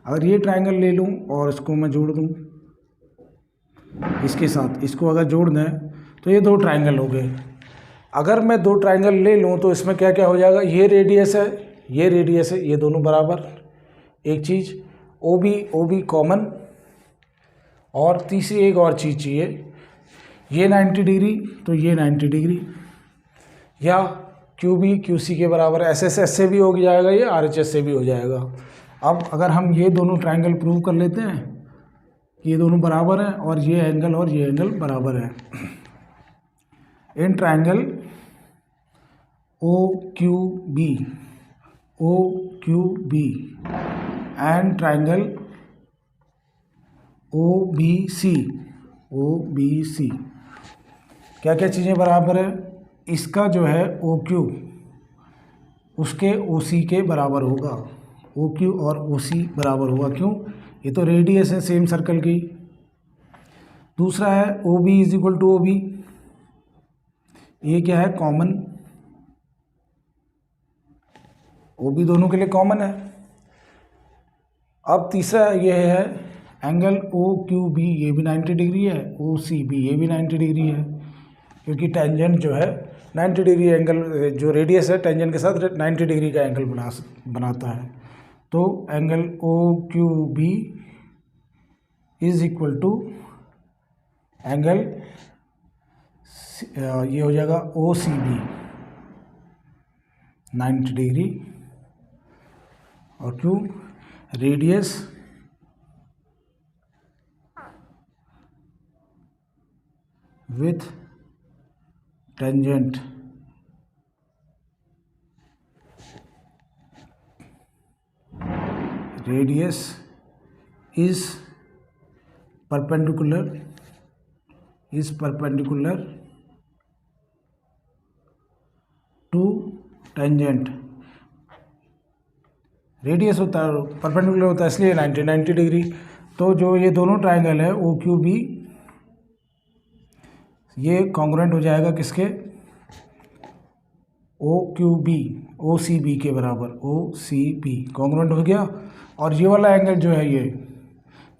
अगर ये ट्रायंगल ले लूँ और इसको मैं जोड़ दूँ इसके साथ, इसको अगर जोड़ दें तो ये दो ट्रायंगल हो गए। अगर मैं दो ट्रायंगल ले लूँ तो इसमें क्या क्या हो जाएगा, ये रेडियस है, ये रेडियस है, ये दोनों बराबर। एक चीज़ ओ बी कॉमन, और तीसरी एक और चीज़ चाहिए, ये 90 डिग्री तो ये 90 डिग्री, या क्यू बी क्यू सी के बराबर, एस एस एस से भी हो जाएगा, ये आर एच एस से भी हो जाएगा। अब अगर हम ये दोनों ट्रायंगल प्रूव कर लेते हैं कि ये दोनों बराबर हैं और ये एंगल बराबर है, in triangle O Q B and triangle O B C क्या क्या चीज़ें बराबर है, इसका जो है ओ क्यू उसके ओ सी के बराबर होगा, ओ क्यू और ओ सी बराबर होगा। क्यों, ये तो रेडियस है सेम सर्कल की। दूसरा है O B is equal to O B, ये क्या है, कॉमन, ओ बी दोनों के लिए कॉमन है। अब तीसरा ये है एंगल ओ क्यू बी, ये भी 90 डिग्री है, ओ सी बी ये भी 90 डिग्री है, क्योंकि टेंजेंट जो है 90 डिग्री एंगल, जो रेडियस है टेंजेंट के साथ 90 डिग्री का एंगल बनाता है। तो angle O Q B is equal to angle ये हो जाएगा ओ सी बी 90 डिग्री, और क्यों, radius with tangent radius is perpendicular to tangent. Radius होता है परपेंडिकुलर होता है इसलिए 90 डिग्री। तो जो ये दोनों ट्रायंगल है ओ क्यू बी, ये कॉन्ग्रुएंट हो जाएगा किसके, O Q B O C B के बराबर, ओ सी बी कॉन्ग्रुएंट हो गया। और ये वाला एंगल जो है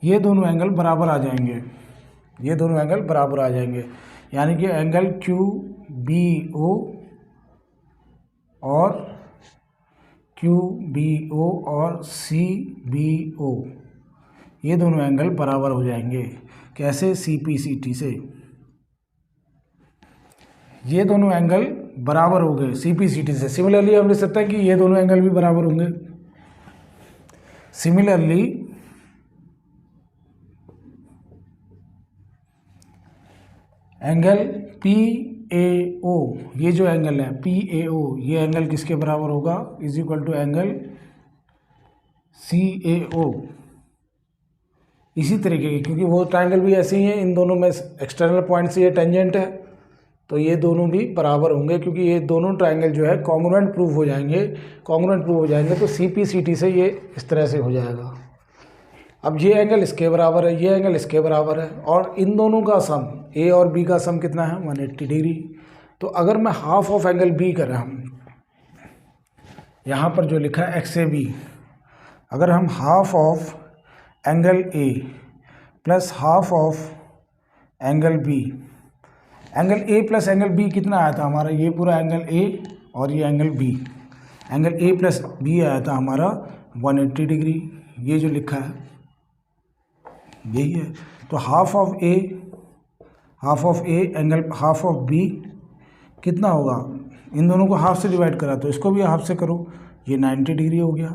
ये दोनों एंगल बराबर आ जाएंगे, ये दोनों एंगल बराबर आ जाएंगे, यानी कि एंगल क्यू बी ओ और क्यू बी ओ और सी बी ओ, ये दोनों एंगल बराबर हो जाएंगे। कैसे, सी पी सी टी से ये दोनों एंगल बराबर हो गए सी पी सी टी से। सिमिलरली हम लिख सकते हैं कि ये दोनों एंगल भी बराबर होंगे। सिमिलरली एंगल पी ए ओ, ये जो एंगल है पी ए ओ, ये एंगल किसके बराबर होगा, is equal to angle C A O. इसी तरीके की, क्योंकि वो ट्रायंगल भी ऐसे ही हैं, इन दोनों में एक्सटर्नल पॉइंट से ये टेंजेंट है, तो ये दोनों भी बराबर होंगे, क्योंकि ये दोनों ट्रायंगल जो है कॉन्ग्रुएंट प्रूव हो जाएंगे। तो सी पी सी टी से ये इस तरह से हो जाएगा। अब ये एंगल इसके बराबर है, ये एंगल इसके बराबर है, और इन दोनों का सम ए और बी का सम कितना है, 180 डिग्री। तो अगर मैं हाफ ऑफ एंगल बी करें, हम यहाँ पर जो लिखा है एक्स ए बी, अगर हम half of angle A plus half of angle B, angle A plus angle B कितना आया था हमारा, ये पूरा एंगल ए और ये angle B, angle A plus B आया था हमारा 180 डिग्री, ये जो लिखा है यही है। तो half of A angle half of B कितना होगा, इन दोनों को हाफ से डिवाइड करा तो इसको भी हाफ से करो, ये 90 डिग्री हो गया।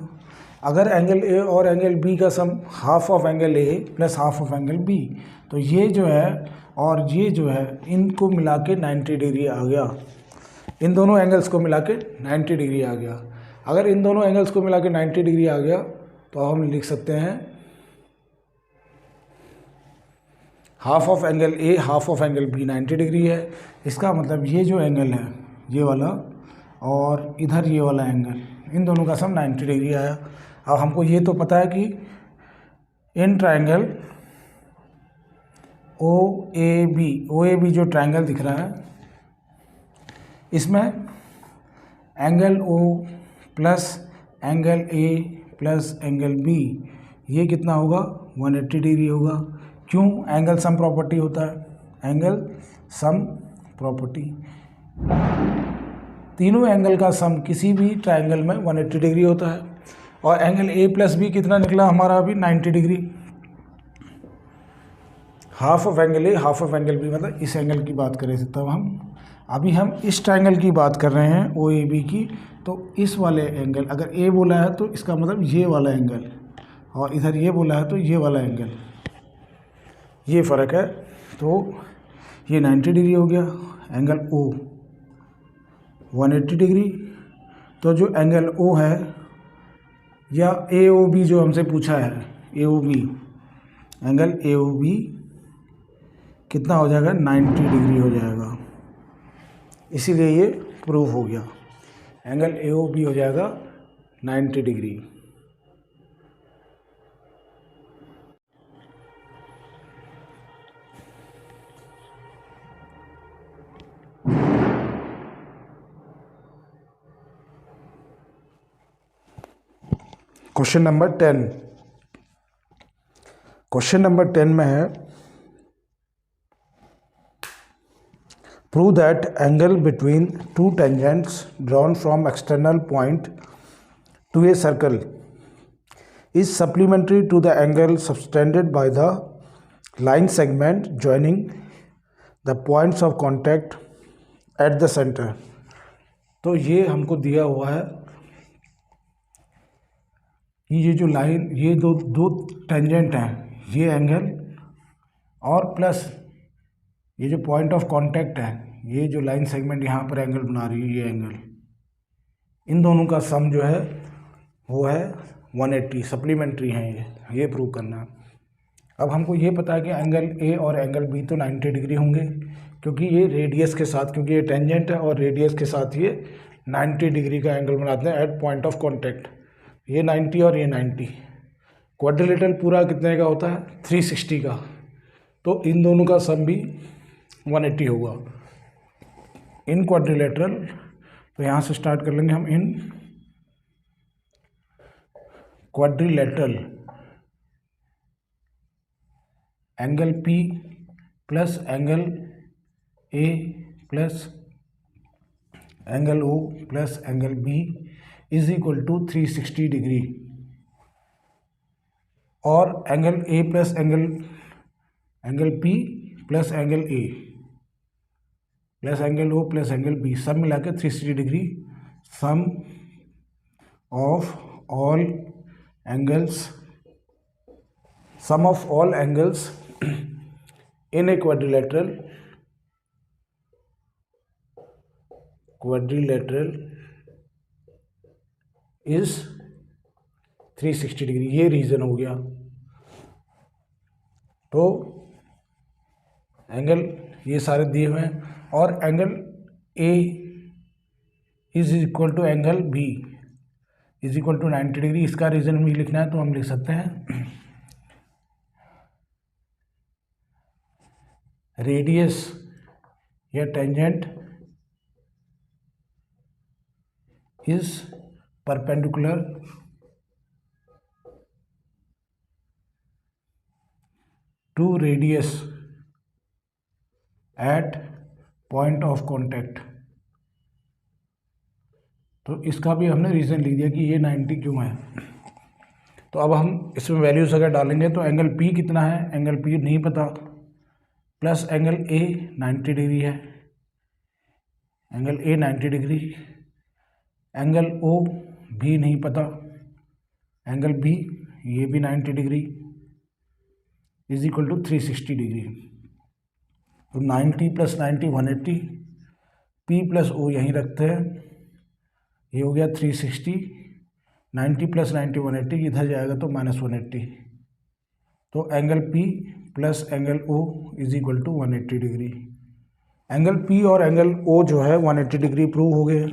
अगर एंगल ए और एंगल बी का sum half of angle A plus half of angle B, तो ये जो है और ये जो है इनको मिला के 90 डिग्री आ गया, इन दोनों एंगल्स को मिला के 90 डिग्री आ गया। अगर इन दोनों एंगल्स को मिला के 90 डिग्री आ गया तो हम लिख सकते हैं half of angle A half of angle B 90 degree है। इसका मतलब ये जो एंगल है ये वाला और इधर ये वाला एंगल इन दोनों का सम 90 डिग्री आया। अब हमको ये तो पता है कि in triangle O A B जो ट्रायंगल दिख रहा है इसमें angle O plus angle A plus angle B ये कितना होगा 180 डिग्री होगा। क्यों? एंगल सम प्रॉपर्टी होता है, एंगल सम प्रॉपर्टी। तीनों एंगल का सम किसी भी ट्रायंगल में 180 डिग्री होता है। और एंगल ए प्लस बी कितना निकला हमारा अभी 90 degree. Half of angle A half of angle B, मतलब इस एंगल की बात करें तब हम इस ट्रायंगल की बात कर रहे हैं ओ ए बी की। तो इस वाले एंगल, अगर ए बोला है तो इसका मतलब ये वाला एंगल, और इधर ये बोला है तो ये वाला एंगल, ये फ़र्क है। तो ये 90 डिग्री हो गया, एंगल ओ 180 डिग्री। तो जो एंगल ओ है या ए ओ बी जो हमसे पूछा है, A O B, angle A O B कितना हो जाएगा 90 डिग्री हो जाएगा। इसीलिए ये प्रूफ हो गया, एंगल ए ओ बी हो जाएगा 90 degree. Question number 10। Question number 10 में है prove that angle between two tangents drawn from external point to a circle is supplementary to the angle subtended by the line segment joining the points of contact at the centre. तो ये हमको दिया हुआ है कि ये जो line, ये दो टेंजेंट हैं, ये एंगल और प्लस ये जो पॉइंट ऑफ कांटेक्ट है, ये जो लाइन सेगमेंट यहाँ पर एंगल बना रही है, ये एंगल, इन दोनों का सम जो है वो है 180, सप्लीमेंट्री हैं ये प्रूव करना है। अब हमको ये पता है कि एंगल ए और एंगल बी तो 90 डिग्री होंगे, क्योंकि ये रेडियस के साथ, क्योंकि ये टेंजेंट है और रेडियस के साथ ये 90 डिग्री का एंगल बनाते हैं एट पॉइंट ऑफ कॉन्टैक्ट। ये 90 और ये 90। क्वाड्रिलेटरल पूरा कितने का होता है 360 का, तो इन दोनों का सम भी 180 होगा। इन क्वाड्रिलेटरल, तो यहाँ से स्टार्ट कर लेंगे हम। In quadrilateral angle P plus angle A plus angle O plus angle B is equal to 360 degree. और angle A plus angle P plus angle A plus angle O plus angle B सब मिला के 360 degree. Sum of all angles in a quadrilateral is 360 degree. ये reason हो गया। तो angle ये सारे दिए हुए हैं, और angle A is equal to angle B is equal to 90 degree. इसका रीजन भी लिखना है तो हम लिख सकते हैं रेडियस या tangent is perpendicular to radius at point of contact. तो इसका भी हमने रीज़न लिख दिया कि ये 90 क्यों है। तो अब हम इसमें वैल्यूज अगर डालेंगे तो एंगल पी कितना है, एंगल पी नहीं पता, प्लस एंगल ए 90 डिग्री है, angle A 90 degree, angle O भी नहीं पता, एंगल बी ये भी 90 degree is equal to 360 degree. तो 90 प्लस 90 180, पी प्लस ओ यहीं रखते हैं, ये हो गया 360, 90 प्लस 90 180, इधर जाएगा तो माइनस 180। तो angle P plus angle O is equal to 180 degree. Angle P और एंगल ओ जो है 180 डिग्री प्रूव हो गए।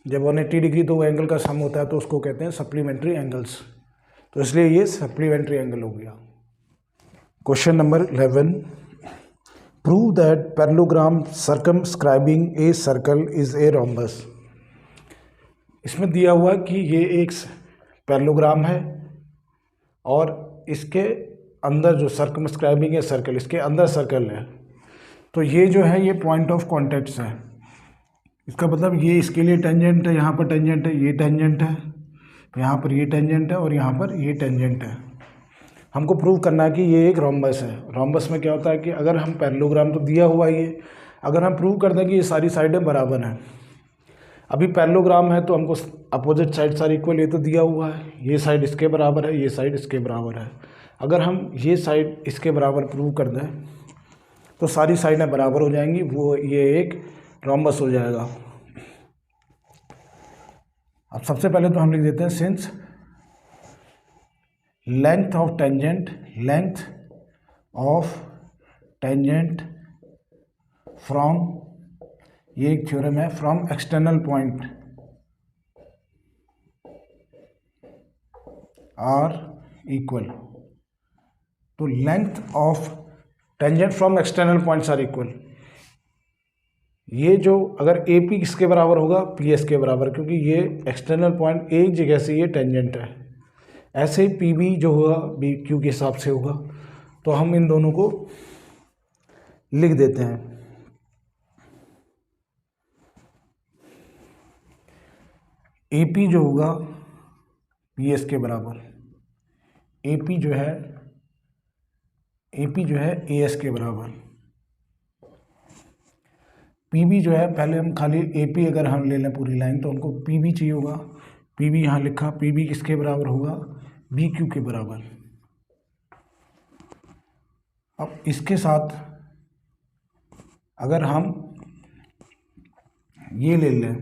जब 180 डिग्री दो एंगल का सम होता है तो उसको कहते हैं सप्लीमेंट्री एंगल्स, तो इसलिए ये सप्लीमेंट्री एंगल हो गया। Question number 11, prove that parallelogram circumscribing A circle is a rhombus. इसमें दिया हुआ कि ये एक पैरेललोग्राम है और इसके अंदर जो सर्कमस्क्राइबिंग है सर्कल, इसके अंदर सर्कल है, तो ये जो है ये पॉइंट ऑफ कॉन्टैक्ट्स है। इसका मतलब ये इसके लिए टेंजेंट है, यहाँ पर टेंजेंट है, ये टेंजेंट है, यहाँ पर ये टेंजेंट है और यहाँ पर ये टेंजेंट है। हमको प्रूव करना है कि ये एक रोम्बस है। रोम्बस में क्या होता है कि अगर हम पैरेललोग्राम तो दिया हुआ ये, अगर हम प्रूव कर दें कि ये सारी साइडें बराबर हैं, अभी पैरेललोग्राम है तो हमको अपोजिट साइड सारी इक्वल, ये तो दिया हुआ है, ये साइड इसके बराबर है, ये साइड इसके बराबर है। अगर हम ये साइड इसके बराबर प्रूव कर दें तो सारी साइडें बराबर हो जाएंगी, वो ये एक रोम्बस हो जाएगा। अब सबसे पहले तो हम लिख देते हैं since length of tangent from, ये एक थ्योरम है, from external point are equal, तो length of tangent from external points are equal. ये जो अगर ए पी किसके बराबर होगा, पी एस के बराबर, क्योंकि ये एक्सटर्नल पॉइंट एक जगह से ये टेंजेंट है। ऐसे ही पी बी जो होगा बी क्यू के हिसाब से होगा, तो हम इन दोनों को लिख देते हैं। ए पी जो होगा पी एस के बराबर, ए पी जो है ए एस के बराबर, पी बी जो है, पहले हम खाली ए पी अगर हम ले लें पूरी लाइन तो हमको पी बी चाहिए होगा। पी बी यहाँ लिखा, पी बी किसके बराबर होगा, बी क्यू के बराबर। अब इसके साथ अगर हम ये ले लें,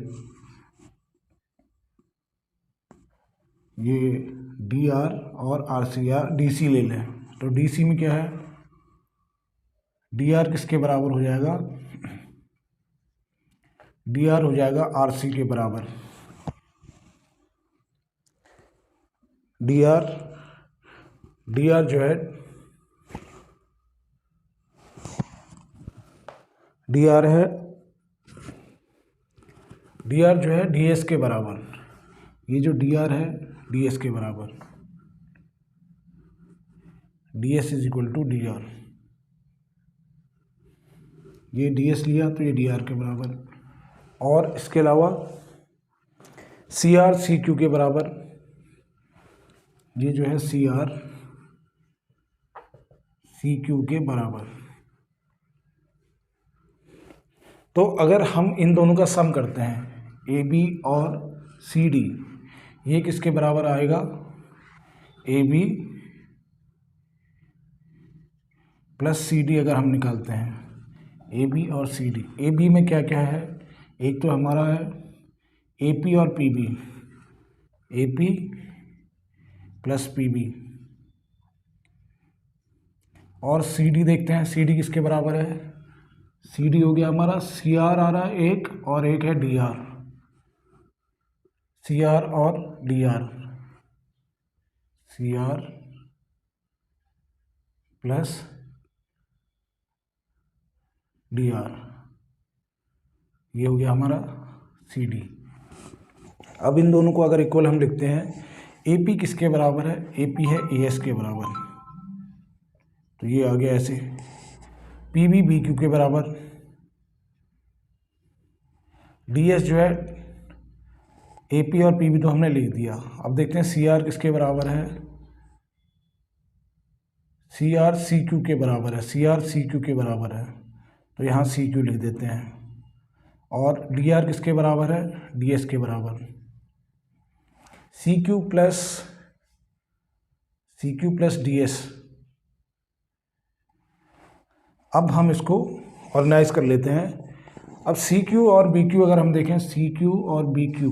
ये डी आर और आर सी या डी सी ले लें, तो डी सी में क्या है, डी आर किसके बराबर हो जाएगा, डी आर हो जाएगा आर सी के बराबर। डी आर जो है, डी आर जो है डी एस के बराबर। ये जो डी आर है डी एस के बराबर, D S is equal to D R. ये डी एस लिया तो ये डी आर के बराबर, और इसके अलावा सी आर सी क्यू के बराबर। ये जो है सी आर सी क्यू के बराबर। तो अगर हम इन दोनों का सम करते हैं, ए बी और सी डी, ये किसके बराबर आएगा, A B plus C D अगर हम निकालते हैं, ए बी और सी डी। ए बी में क्या क्या है, एक तो हमारा है ए पी और P B, A P plus P B, और सी डी देखते हैं, सी डी किसके बराबर है, सी डी हो गया हमारा सी आर आ रहा है एक, और एक है डी आर, सी आर और D R, C R plus D R, ये हो गया हमारा सी डी। अब इन दोनों को अगर इक्वल हम लिखते हैं, ए पी किसके बराबर है, ए पी है ए एस के बराबर, तो ये आ गया ऐसे, पी बी बी क्यू के बराबर, डी एस जो है ए पी और पी बी तो हमने लिख दिया। अब देखते हैं सी आर किसके बराबर है, सी आर सी क्यू के बराबर है, सी आर सी क्यू के बराबर है, तो यहाँ सी क्यू लिख देते हैं। और डी आर किसके बराबर है, डी एस के बराबर, C Q plus D S. अब हम इसको ऑर्गेनाइज कर लेते हैं। अब सी क्यू और बी क्यू अगर हम देखें, सी क्यू और बी क्यू,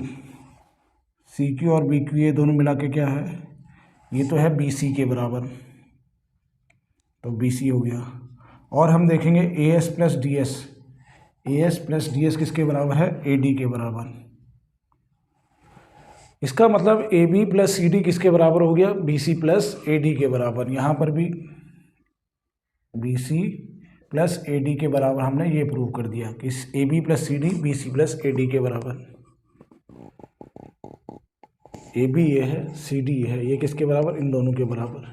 सी क्यू और बी क्यू ये दोनों मिला के क्या है, ये तो है बी सी के बराबर, तो बी सी हो गया। और हम देखेंगे A S plus D S, A S plus D S किसके बराबर है, ए डी के बराबर। इसका मतलब A B plus C D किसके बराबर हो गया, B C plus A D के बराबर। यहाँ पर भी B C plus A D के बराबर हमने ये प्रूव कर दिया कि A B plus C D B C plus A D के बराबर। ए बी ये है, सी डी ये है, ये किसके बराबर, इन दोनों के बराबर।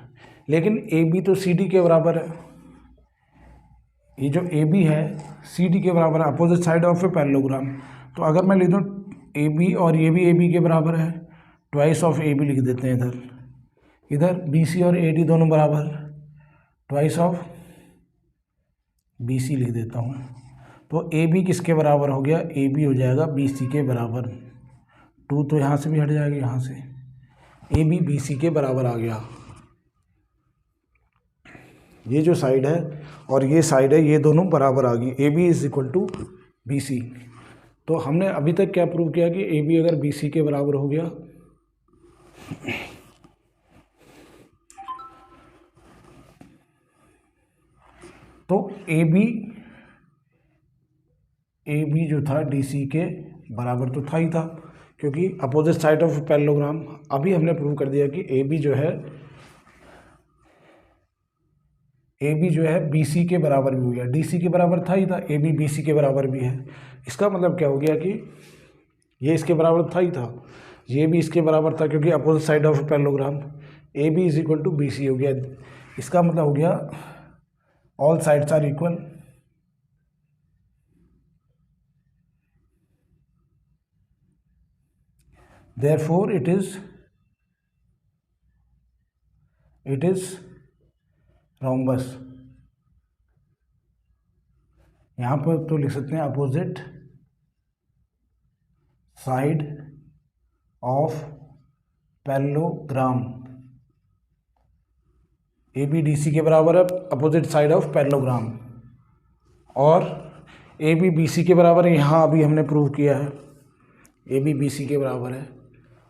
लेकिन ए बी तो सी डी के बराबर है, ये जो ए बी है सी डी के बराबर है, opposite side of a parallelogram. तो अगर मैं लिख दूँ ए बी और ये भी ए बी के बराबर है, ट्वाइस ऑफ ए बी लिख देते हैं इधर। इधर बी सी और ए डी दोनों बराबर, ट्वाइस ऑफ बी सी लिख देता हूँ। तो ए बी किसके बराबर हो गया, ए बी हो जाएगा बी सी के बराबर। 2 तो यहाँ से भी हट जाएगा, यहाँ से ए बी सी के बराबर आ गया। ये जो साइड है और ये साइड है, ये दोनों बराबर आ गई, A B is equal to B C. तो हमने अभी तक क्या प्रूव किया कि ए बी अगर बी सी के बराबर हो गया तो ए बी जो था डी सी के बराबर तो था ही था, क्योंकि अपोजिट साइड ऑफ पैरेललोग्राम। अभी हमने प्रूव कर दिया कि ए बी जो है बी सी के बराबर भी हो गया, डी सी के बराबर था ही था, ए बी सी के बराबर भी है। इसका मतलब क्या हो गया कि ये इसके बराबर था ही था, ये भी इसके बराबर था, क्योंकि opposite side of parallelogram. A B is equal to B C हो गया। इसका मतलब हो गया all sides are equal. Therefore it is rhombus. यहाँ पर तो लिख सकते हैं opposite side of parallelogram. A B D C के बराबर है, अपोजिट साइड ऑफ पैरेललोग्राम, और ए बी सी के बराबर है। यहाँ अभी हमने प्रूव किया है ए बी सी के बराबर है,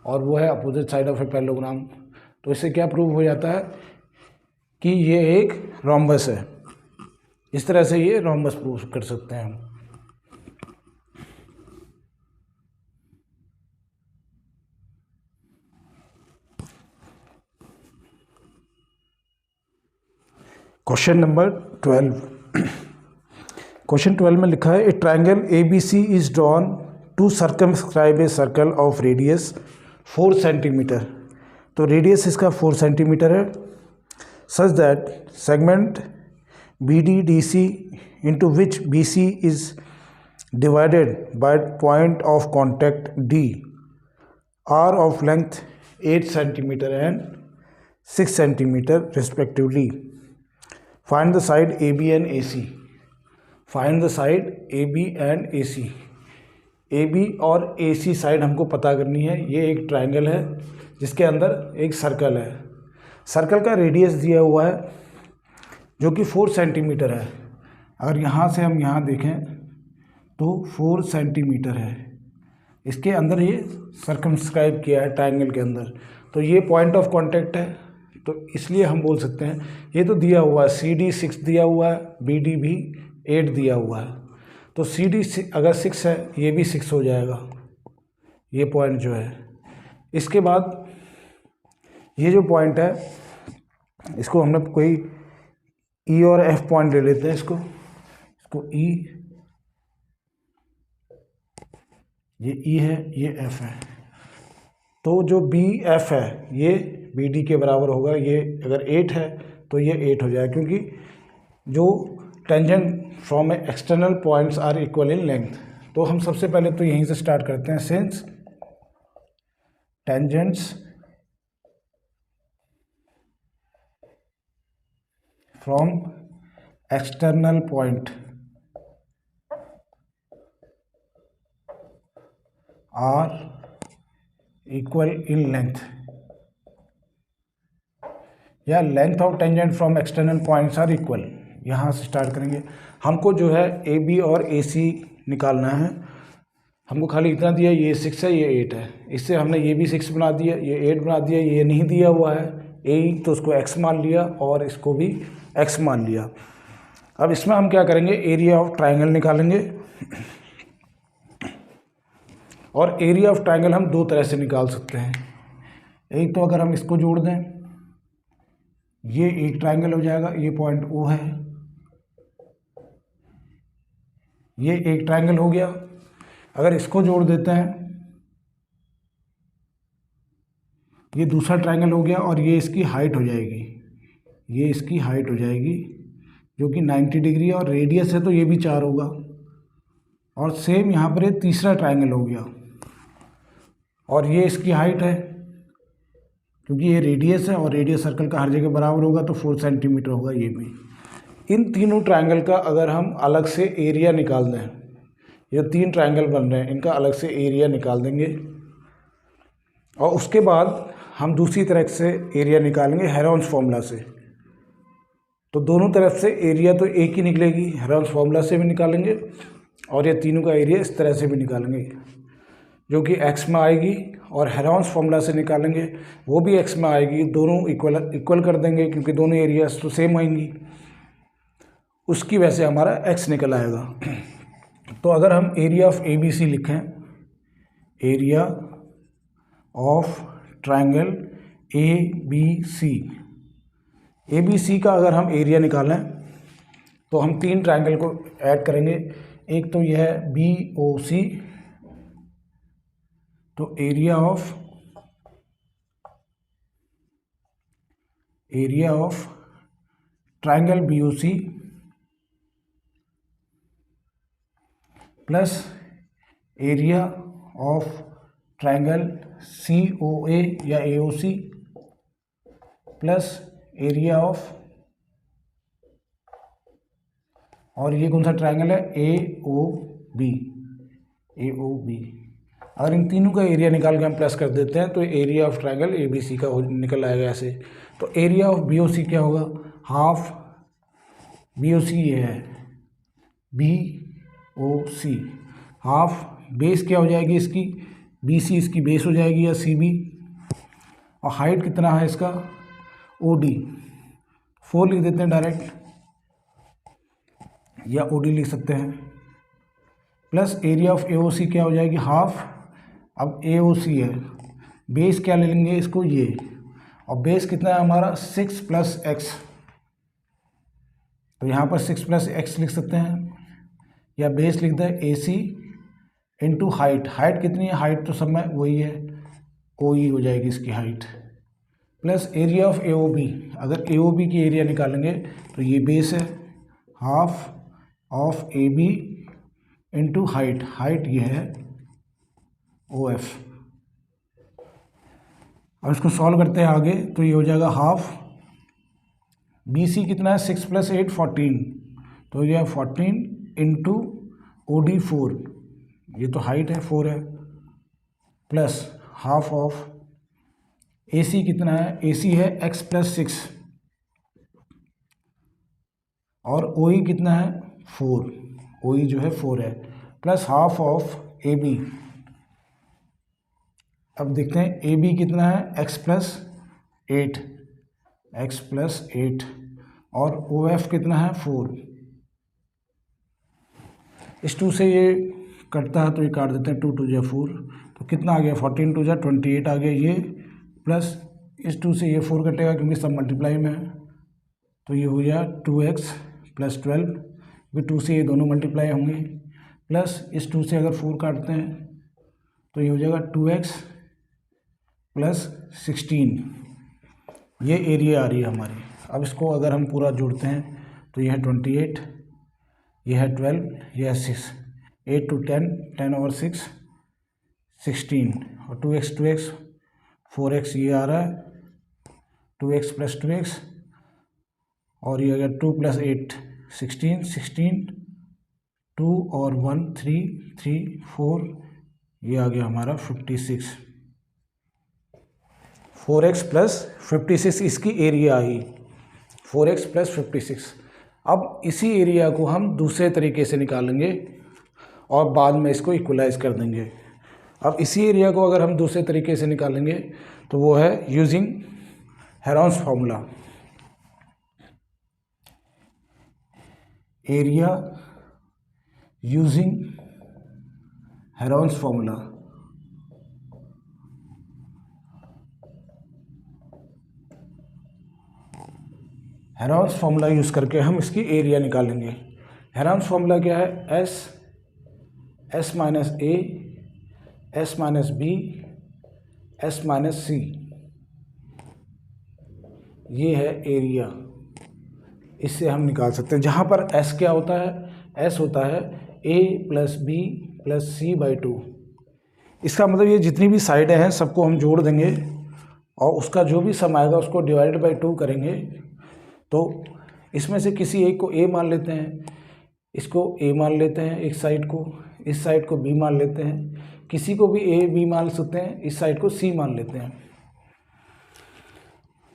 और वो है opposite side of a parallelogram. तो इससे क्या प्रूव हो जाता है कि ये एक रोम्बस है। इस तरह से ये रोम्बस प्रूव कर सकते हैं हम। Question number 12। क्वेश्चन 12 में लिखा है a triangle A B C is drawn to circumscribe a circle of radius 4 centimetre. तो रेडियस इसका 4 सेंटीमीटर है, such that segment B D D C into which B C is divided by point of contact D are of length 8 centimetre and 6 centimetre respectively. Find the side A B and A C. Find the side A B and A C. A B और ए सी side हमको पता करनी है। ये एक triangle है जिसके अंदर एक सर्कल है। सर्कल का रेडियस दिया हुआ है जो कि 4 सेंटीमीटर है। अगर यहाँ से हम यहाँ देखें तो 4 सेंटीमीटर है। इसके अंदर ये सर्कमस्क्राइब किया है ट्रायंगल के अंदर। तो ये पॉइंट ऑफ कांटेक्ट है, तो इसलिए हम बोल सकते हैं ये तो दिया हुआ है, सी डी 6 दिया हुआ है, बी डी भी 8 दिया हुआ है। तो सी डी अगर 6 है, ये भी 6 हो जाएगा, ये पॉइंट जो है। इसके बाद ये जो पॉइंट है इसको हमने कोई ई और एफ पॉइंट ले लेते हैं। इसको ई, ये ई है, ये एफ है। तो जो बी एफ है ये बी डी के बराबर होगा। ये अगर 8 है तो ये 8 हो जाएगा, क्योंकि जो tangent from external points are equal in length. तो हम सबसे पहले तो यहीं से स्टार्ट करते हैं। Since tangents from external point are equal in length, या length of tangent from external points are equal. यहाँ से स्टार्ट करेंगे। हमको जो है ए बी और ए सी निकालना है। हमको खाली इतना दिया, ये 6 है, ये 8 है। इससे हमने ये भी 6 बना दिया, ये 8 बना दिया। ये नहीं दिया हुआ है ए, तो उसको x मान लिया और इसको भी x मान लिया। अब इसमें हम क्या करेंगे, एरिया ऑफ ट्रायंगल निकालेंगे। और एरिया ऑफ ट्राइंगल हम दो तरह से निकाल सकते हैं। एक तो अगर हम इसको जोड़ दें, ये एक ट्राइंगल हो जाएगा, ये पॉइंट ओ है, ये एक ट्राइंगल हो गया। अगर इसको जोड़ देते हैं, ये दूसरा ट्राइंगल हो गया और ये इसकी हाइट हो जाएगी, ये इसकी हाइट हो जाएगी जो कि 90 डिग्री है और रेडियस है तो ये भी 4 होगा। और सेम यहाँ पर ये तीसरा ट्राइंगल हो गया और ये इसकी हाइट है क्योंकि ये रेडियस है और रेडियस सर्कल का हर जगह बराबर होगा तो 4 सेंटीमीटर होगा ये भी। इन तीनों ट्राइंगल का अगर हम अलग से एरिया निकाल दें, ये 3 ट्राइंगल बन रहे हैं, इनका अलग से एरिया निकाल देंगे और उसके बाद हम दूसरी तरह से एरिया निकालेंगे हेरोन्स फॉर्मूला से। तो दोनों तरफ से एरिया तो एक ही निकलेगी, हेरोन्स फॉर्मूला से भी निकालेंगे और ये तीनों का एरिया इस तरह से भी निकालेंगे जो कि x में आएगी, और हेरोन्स फॉर्मूला से निकालेंगे वो भी x में आएगी। दोनों इक्वल कर देंगे क्योंकि दोनों एरियाज तो सेम आएंगी, उसकी वजह से हमारा x निकल आएगा। तो अगर हम एरिया ऑफ ABC लिखें, एरिया ऑफ ट्राइंगल ABC का अगर हम एरिया निकालें तो हम 3 ट्राइंगल को ऐड करेंगे। एक तो यह है BOC, तो area of triangle BOC plus area of triangle COA या AOC प्लस एरिया ऑफ, और ये कौन सा ट्राइंगल है, AOB। अगर इन तीनों का एरिया निकाल के हम प्लस कर देते हैं तो एरिया ऑफ ट्राइंगल ABC का निकल आएगा ऐसे। तो एरिया ऑफ BOC क्या होगा, हाफ BOC ये है BOC, हाफ बेस क्या हो जाएगी इसकी, BC इसकी बेस हो जाएगी या CB, और हाइट कितना है इसका OD, 4 लिख देते हैं डायरेक्ट या OD लिख सकते हैं, प्लस एरिया ऑफ AOC क्या हो जाएगी हाफ। अब AOC है, बेस क्या ले लेंगे इसको ये, और बेस कितना है हमारा 6 + x, तो यहाँ पर 6 + x लिख सकते हैं, या बेस लिख दें AC इंटू हाइट। हाइट कितनी है, हाइट तो सब में वही है, OE हो जाएगी इसकी height, plus area of AOB। अगर AOB की एरिया निकालेंगे तो ये बेस है, half of AB into height, height ये है OF। अब इसको सॉल्व करते हैं आगे, तो ये हो जाएगा हाफ, BC कितना है 6 + 8 14, तो ये 14 इंटू OD 4, ये तो हाइट है 4 है, प्लस हाफ ऑफ AC कितना है, AC है x + 6, और OE कितना है 4, OE जो है 4 है, प्लस हाफ ऑफ AB। अब देखते हैं AB कितना है x + 8, और OF कितना है 4। इस 2 से ये कटता है तो ये काट देते हैं, 2 × 2 = 4, तो कितना आ गया 14 × 2 = 28 आ गया ये, प्लस इस 2 से ये 4 कटेगा क्योंकि सब मल्टीप्लाई में है, तो ये हो गया 2x + 12, क्योंकि 2 से ये दोनों मल्टीप्लाई होंगे, प्लस इस 2 से अगर 4 काटते हैं तो ये हो जाएगा 2x + 16, ये एरिया आ रही है हमारी। अब इसको अगर हम पूरा जोड़ते हैं तो यह है 28, यह है 12, यह है 6, 8 × 10, 10/6 16, और 2x 4x ये आ रहा है, 2x + 2x, और ये अगर 2 + 8 16, 2 और 1 3 3 4, ये आ गया हमारा 56, 4x + 56 इसकी एरिया आई, 4x + 56। अब इसी एरिया को हम दूसरे तरीके से निकालेंगे और बाद में इसको इक्वलाइज कर देंगे। अब इसी एरिया को अगर हम दूसरे तरीके से निकालेंगे तो वो है using Heron's formula. Area using Heron's formula, Heron's formula use करके हम इसकी एरिया निकालेंगे। हेरोन्स फॉर्मूला क्या है? S minus A, S minus B, S minus C, ये है एरिया। इससे हम निकाल सकते हैं, जहाँ पर एस क्या होता है? एस होता है A plus B plus C by 2। इसका मतलब ये जितनी भी साइडें हैं सबको हम जोड़ देंगे और उसका जो भी सम आएगा उसको डिवाइडेड बाई 2 करेंगे। तो इसमें से किसी एक को ए मान लेते हैं, इसको ए मान लेते हैं एक साइड को, इस साइड को बी मान लेते हैं, किसी को भी ए बी मान सकते हैं, इस साइड को सी मान लेते हैं।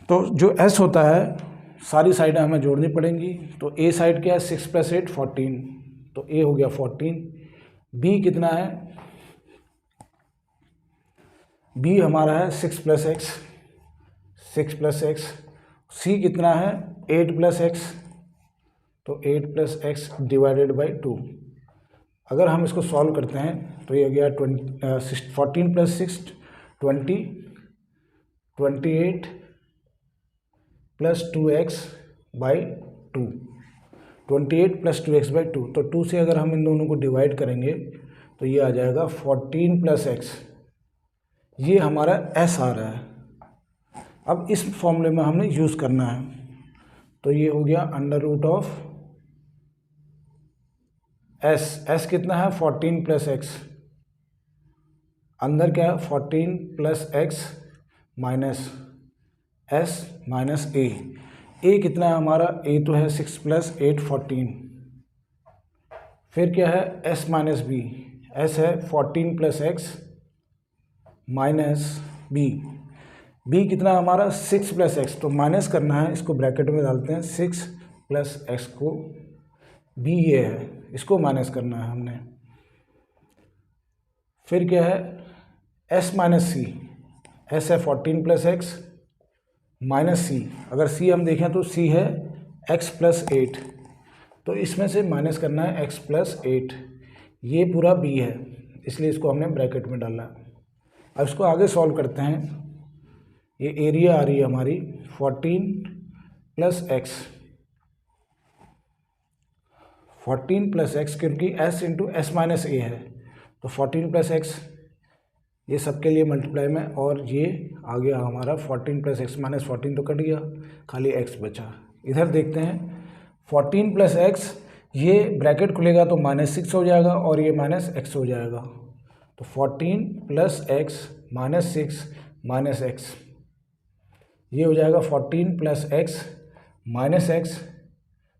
तो जो एस होता है सारी साइडें हमें जोड़नी पड़ेंगी। तो ए साइड क्या है? 6 + 8 14, तो ए हो गया 14। बी कितना है? बी हमारा है 6 + x, 6 + x। सी कितना है? 8 + x, तो 8 + x डिवाइडेड बाई 2। अगर हम इसको सॉल्व करते हैं तो ये हो गया 14 + 6 20, 28 + 2x बाई 2, 28 + 2x बाई 2। तो 2 से अगर हम इन दोनों को डिवाइड करेंगे तो ये आ जाएगा 14 + x। ये हमारा s आ रहा है। अब इस फॉर्मूले में हमने यूज़ करना है, तो ये हो गया √ऑफ s कितना है? 14 + x, अंदर क्या है? 14 + x minus s minus a कितना है हमारा? a तो है 6 + 8 14। फिर क्या है? s माइनस b, s है 14 + x माइनस b कितना हमारा? 6 + x, तो माइनस करना है, इसको ब्रैकेट में डालते हैं। 6 + x को b ये है, इसको माइनस करना है हमने। फिर क्या है? s माइनस सी, s है 14 + x माइनस सी, अगर c हम देखें तो c है x + 8, तो इसमें से माइनस करना है x + 8। ये पूरा b है, इसलिए इसको हमने ब्रैकेट में डाला। अब इसको आगे सॉल्व करते हैं। ये एरिया आ रही है हमारी 14 + x, 14 + x क्योंकि s × s माइनस a है, तो 14 + x ये सबके लिए मल्टीप्लाई में, और ये आ गया हमारा 14 + x माइनस 14 तो कट गया, खाली x बचा। इधर देखते हैं 14 + x, ये ब्रैकेट खुलेगा तो -6 हो जाएगा और ये -x हो जाएगा, तो 14 + x माइनस 6 माइनस x, ये हो जाएगा 14 + x minus x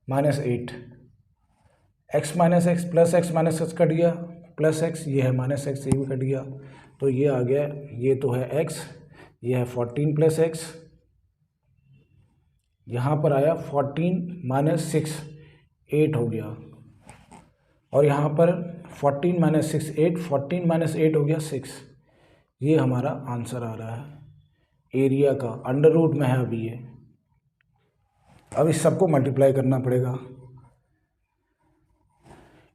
minus 8, x minus x plus x minus x cut गया, प्लस x, ये है माइनस x, ये भी कट गया, तो ये आ गया, ये तो है x, ये है 14 + x, यहाँ पर आया 14 - 6 8 हो गया, और यहाँ पर 14 - 6 8, 14 - 8 हो गया 6। ये हमारा आंसर आ रहा है एरिया का, अंडर रूट में है अभी ये। अब इस सबको मल्टीप्लाई करना पड़ेगा।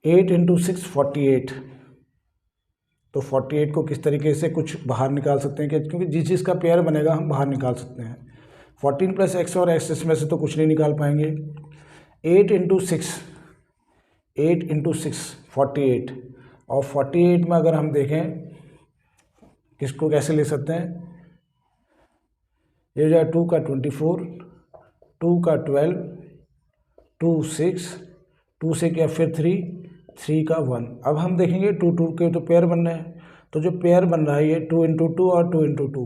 8 × 6 48, तो 48 को किस तरीके से कुछ बाहर निकाल सकते हैं, क्योंकि जिस चीज़ का पेयर बनेगा हम बाहर निकाल सकते हैं। 14 + x और x, इसमें से तो कुछ नहीं निकाल पाएंगे। 8 × 6, 8 × 6 48, और 48 में अगर हम देखें किसको कैसे ले सकते हैं, ये हो जाए 2 का 24, 2 का 12, 2 6, 2 से क्या फिर 3 का 1। अब हम देखेंगे 2 2 के तो पेयर बन रहे हैं, तो जो पेयर बन रहा है ये 2 × 2 और 2 × 2,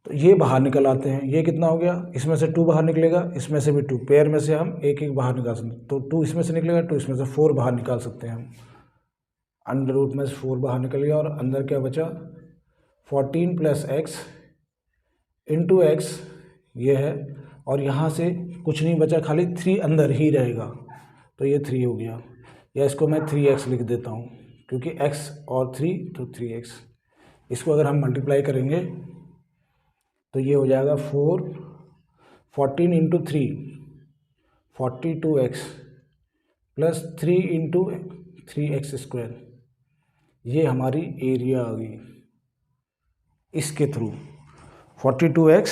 तो ये बाहर निकल आते हैं। ये कितना हो गया? इसमें से 2 बाहर निकलेगा, इसमें से भी 2, पेयर में से हम एक एक बाहर निकाल सकते हैं, तो 2 इसमें से निकलेगा, 2 इसमें से 4 बाहर निकाल सकते हैं हम। अंडर रूट में से 4 बाहर निकल गया, और अंदर क्या बचा? 14 + x × x, ये है, और यहाँ से कुछ नहीं बचा, खाली 3 अंदर ही रहेगा, तो ये 3 हो गया, या इसको मैं 3x लिख देता हूँ, क्योंकि x और 3 तो 3x। इसको अगर हम मल्टीप्लाई करेंगे तो ये हो जाएगा 14 × 3 42x प्लस 3 × 3x², ये हमारी एरिया आ गई इसके थ्रू। 42x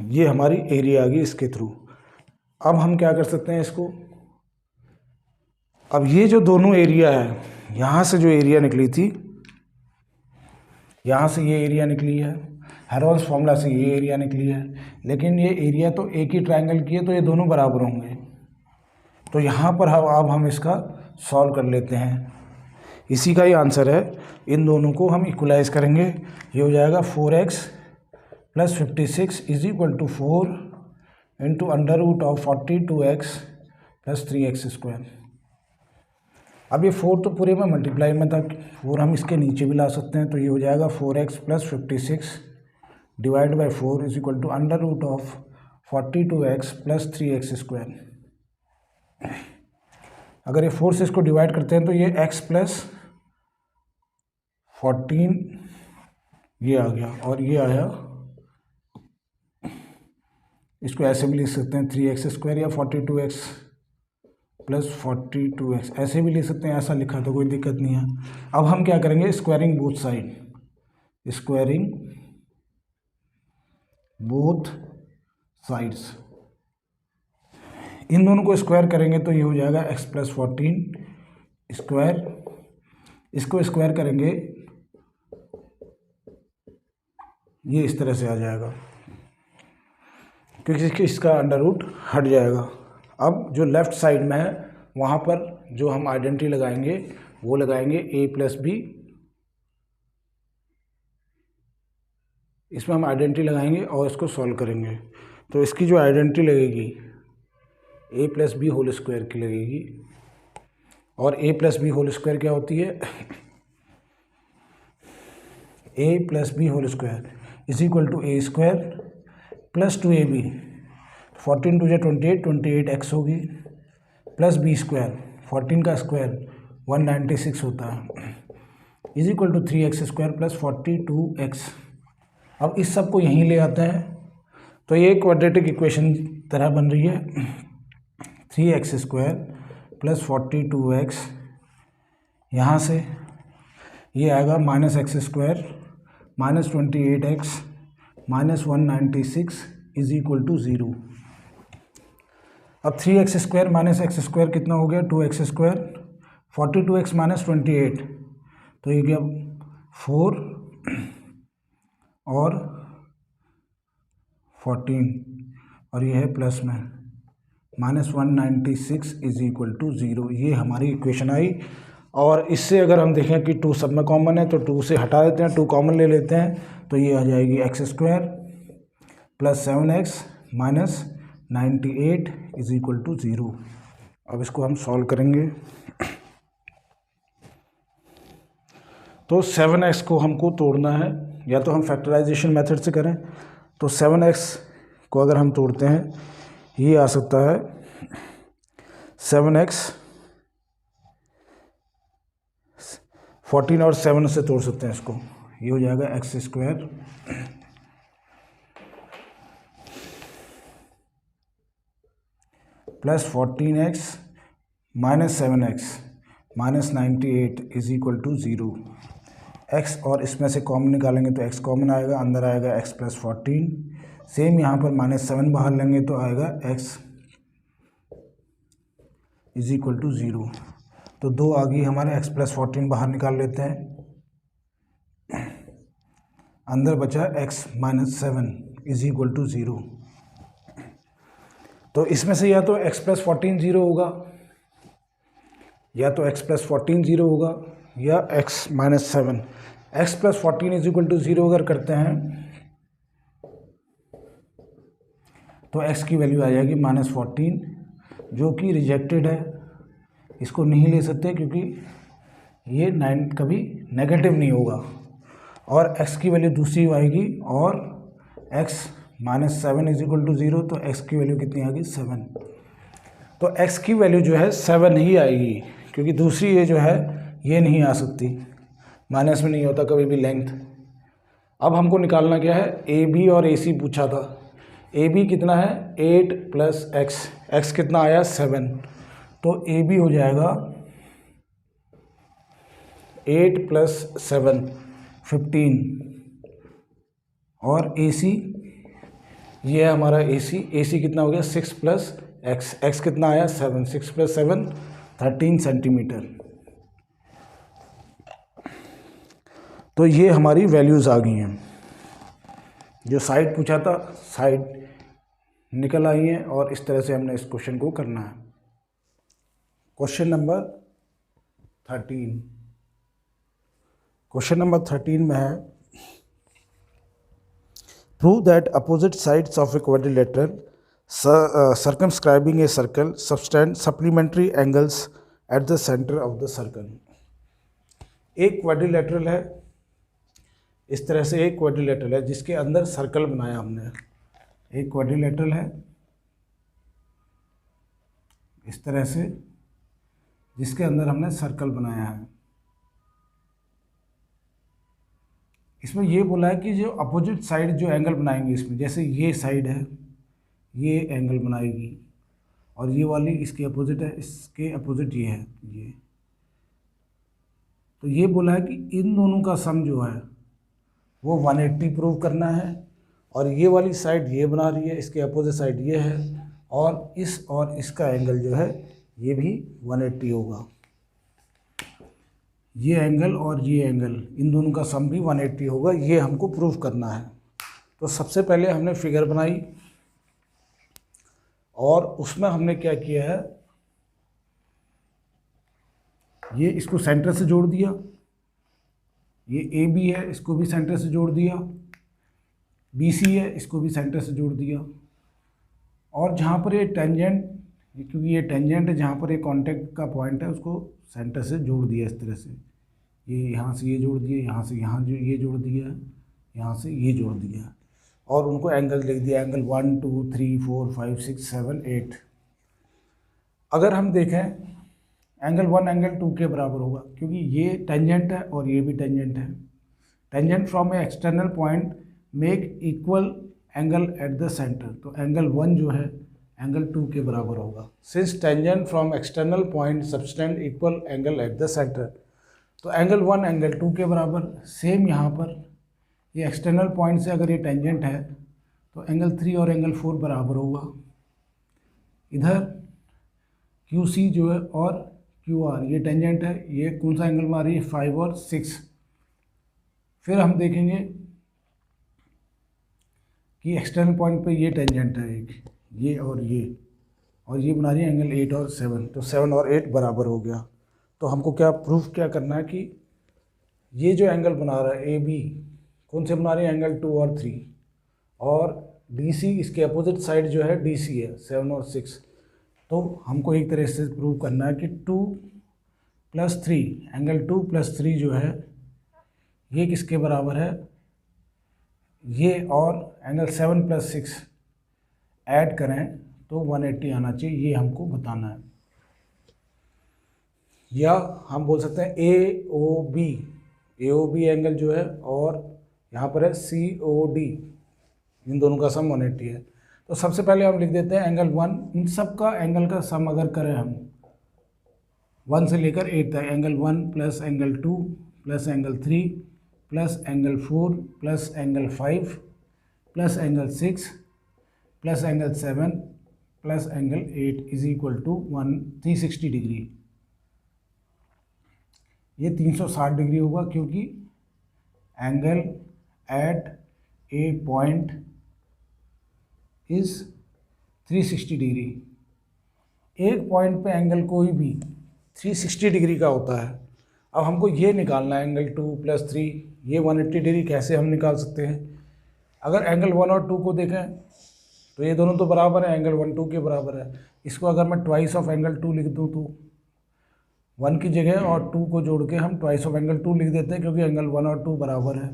ये हमारी एरिया आ गई इसके थ्रू। अब हम क्या कर सकते हैं इसको, अब ये जो दोनों एरिया है, यहाँ से जो एरिया निकली थी, यहाँ से ये एरिया निकली है, हेरोल्ड्स फॉर्मूला से ये एरिया निकली है, लेकिन ये एरिया तो एक ही ट्रायंगल की है तो ये दोनों बराबर होंगे। तो यहाँ पर अब हम इसका सॉल्व कर लेते हैं। इसी का ही आंसर है, इन दोनों को हम इक्वलाइज करेंगे। ये हो जाएगा 4x + 56 = 4 × √42x + 3x²। अब ये 4 तो पूरे में मल्टीप्लाई में था, 4 हम इसके नीचे भी ला सकते हैं, तो ये हो जाएगा 4x + 56 / 4 = √42x + 3x²। अगर ये 4 से इसको डिवाइड करते हैं तो ये x + 14 ये आ गया, और ये आया, इसको ऐसे भी लिख सकते हैं 3x² या 42x + 42x, ऐसे भी लिख सकते हैं, ऐसा लिखा तो कोई दिक्कत नहीं है। अब हम क्या करेंगे, squaring both side, squaring both sides, इन दोनों को स्क्वायर करेंगे तो ये हो जाएगा x + 14 स्क्वायर, इसको स्क्वायर करेंगे ये इस तरह से आ जाएगा, क्योंकि इसका अंडर रूट हट जाएगा। अब जो लेफ़्ट साइड में है वहाँ पर जो हम आइडेंटिटी लगाएंगे वो लगाएंगे a + b, इसमें हम आइडेंटिटी लगाएंगे और इसको सॉल्व करेंगे। तो इसकी जो आइडेंटिटी लगेगी a + b होल स्क्वायर की लगेगी, और a + b होल स्क्वायर क्या होती है, a + b whole square = a² + 2ab, 14 × 2 = 28, 28x होगी, प्लस b², 14 का स्क्वायर 196 होता है, = 3x² + 42x। अब इस सब को यहीं ले आते हैं तो ये क्वाड्रेटिक इक्वेशन तरह बन रही है, 3x² + 42x, यहाँ से ये आएगा -x² -28x -196 = 0। अब 3x² -x² कितना हो गया, 2x², 42x - 28, तो ये क्या 4 और 14, और ये है प्लस में -196 = 0। ये हमारी इक्वेशन आई। और इससे अगर हम देखें कि 2 सब में कॉमन है तो 2 से हटा देते हैं, 2 कॉमन ले लेते हैं, तो ये आ जाएगी x² + 7x - 98 = 0। अब इसको हम सॉल्व करेंगे। तो 7x को हमको तोड़ना है, या तो हम फैक्टराइजेशन मेथड से करें, तो 7x को अगर हम तोड़ते हैं ये आ सकता है 7x, 14 और 7 से तोड़ सकते हैं इसको, ये हो जाएगा x² + 14x - 7x - 98 = 0। x और इसमें से कॉमन निकालेंगे तो x कॉमन आएगा, अंदर आएगा x + 14, सेम यहाँ पर -7 बाहर लेंगे तो आएगा x = 0। तो 2 आ गई हमारे, x + 14 बाहर निकाल लेते हैं, अंदर बचा x - 7 = 0। तो इसमें से या तो x + 14 0 होगा, या तो x + 14 0 होगा, या x - 7। x + 14 = 0 अगर करते हैं तो x की वैल्यू आ जाएगी -14, जो कि रिजेक्टेड है, इसको नहीं ले सकते क्योंकि ये 9 कभी नेगेटिव नहीं होगा, और x की वैल्यू दूसरी आएगी, और x - 7 = 0, तो x की वैल्यू कितनी आ गई 7। तो x की वैल्यू जो है 7 ही आएगी, क्योंकि दूसरी ये जो है ये नहीं आ सकती, माइनस में नहीं होता कभी भी लेंथ। अब हमको निकालना क्या है, ए बी और ए सी पूछा था। ए बी कितना है 8 + x, x कितना आया 7, तो ए बी हो जाएगा 8 + 7 15, और ए सी ये है हमारा AC कितना हो गया 6 प्लस एक्स, एक्स कितना आया 7, 6 प्लस 7 13 सेंटीमीटर। तो ये हमारी वैल्यूज़ आ गई हैं। जो साइड पूछा था साइड निकल आई हैं और इस तरह से हमने इस क्वेश्चन को करना है। क्वेश्चन नंबर 13, क्वेश्चन नंबर 13 में है prove that opposite sides of a quadrilateral circumscribing a circle subtend supplementary angles at the center of the circle। एक क्वाड्रिलेटरल है, इस तरह से एक क्वाड्रिलेटरल है जिसके अंदर सर्कल बनाया हमने। एक क्वाड्रिलेटरल है इस तरह से जिसके अंदर हमने सर्कल बनाया है। इसमें ये बोला है कि जो अपोजिट साइड जो एंगल बनाएंगे इसमें, जैसे ये साइड है ये एंगल बनाएगी और ये वाली इसके अपोजिट है, इसके अपोजिट ये है ये। तो ये बोला है कि इन दोनों का सम जो है वो 180 प्रूव करना है और ये वाली साइड ये बना रही है, इसके अपोजिट साइड ये है और इसका एंगल जो है ये भी 180 होगा। ये एंगल और ये एंगल इन दोनों का सम भी 180 होगा, ये हमको प्रूव करना है। तो सबसे पहले हमने फिगर बनाई और उसमें हमने क्या किया है, ये इसको सेंटर से जोड़ दिया, ये AB है इसको भी सेंटर से जोड़ दिया, BC है इसको भी सेंटर से जोड़ दिया और जहाँ पर ये टेंजेंट, क्योंकि ये टेंजेंट है जहाँ पर ये कांटेक्ट का पॉइंट है उसको सेंटर से जोड़ दिया इस तरह से। ये यहाँ से ये जोड़ दिया, यहाँ से यहाँ जो ये जोड़ दिया, यहाँ से ये जोड़ दिया और उनको एंगल लिख दिया, एंगल 1 2 3 4 5 6 7 8। अगर हम देखें एंगल 1 एंगल 2 के बराबर होगा क्योंकि ये टेंजेंट है और ये भी टेंजेंट है। Tangent from A external point make equal angle eight the centre, तो एंगल 1 जो है एंगल 2 के बराबर होगा। Since tangent from external point subtend equal angle eight the centre, तो एंगल 1 एंगल 2 के बराबर। सेम यहाँ पर ये एक्सटर्नल पॉइंट से अगर ये टेंजेंट है तो एंगल 3 और एंगल 4 बराबर होगा। इधर QC जो है और QR ये टेंजेंट है, ये कौन सा एंगल मार रही है 5 और 6। फिर हम देखेंगे कि एक्सटर्नल पॉइंट पे ये टेंजेंट है एक, ये और ये बना रही है एंगल 8 और 7, तो 7 और 8 बराबर हो गया। तो हमको क्या प्रूफ क्या करना है कि ये जो एंगल बना रहा है AB कौन से बना रही है एंगल 2 और 3 और DC इसके अपोजिट साइड जो है DC है 7 और 6। तो हमको एक तरह से प्रूव करना है कि 2 + 3 एंगल 2 + 3 जो है ये किसके बराबर है, ये और एंगल 7 + 6 ऐड करें तो 180 आना चाहिए, ये हमको बताना है। या हम बोल सकते हैं AOB एंगल जो है और यहाँ पर है COD, इन दोनों का सम 180 है। तो सबसे पहले हम लिख देते हैं एंगल 1, इन सब का एंगल का सम अगर करें हम 1 से लेकर 8 तक, angle 1 + angle 2 + angle 3 + angle 4 + angle 5 + angle 6 + angle 7 + angle 8 = 360 degree. ये 360 डिग्री होगा क्योंकि angle at a point is 360 degree. एक पॉइंट पे एंगल कोई भी 360 डिग्री का होता है। अब हमको ये निकालना है एंगल 2 + 3, ये 180 डिग्री कैसे हम निकाल सकते हैं। अगर एंगल 1 और 2 को देखें तो ये दोनों तो बराबर है, एंगल 1 2 के बराबर है। इसको अगर मैं ट्वाइस ऑफ एंगल 2 लिख दूँ तो 1 की जगह और 2 को जोड़ के हम ट्वाइस ऑफ एंगल 2 लिख देते हैं क्योंकि एंगल 1 और 2 बराबर है।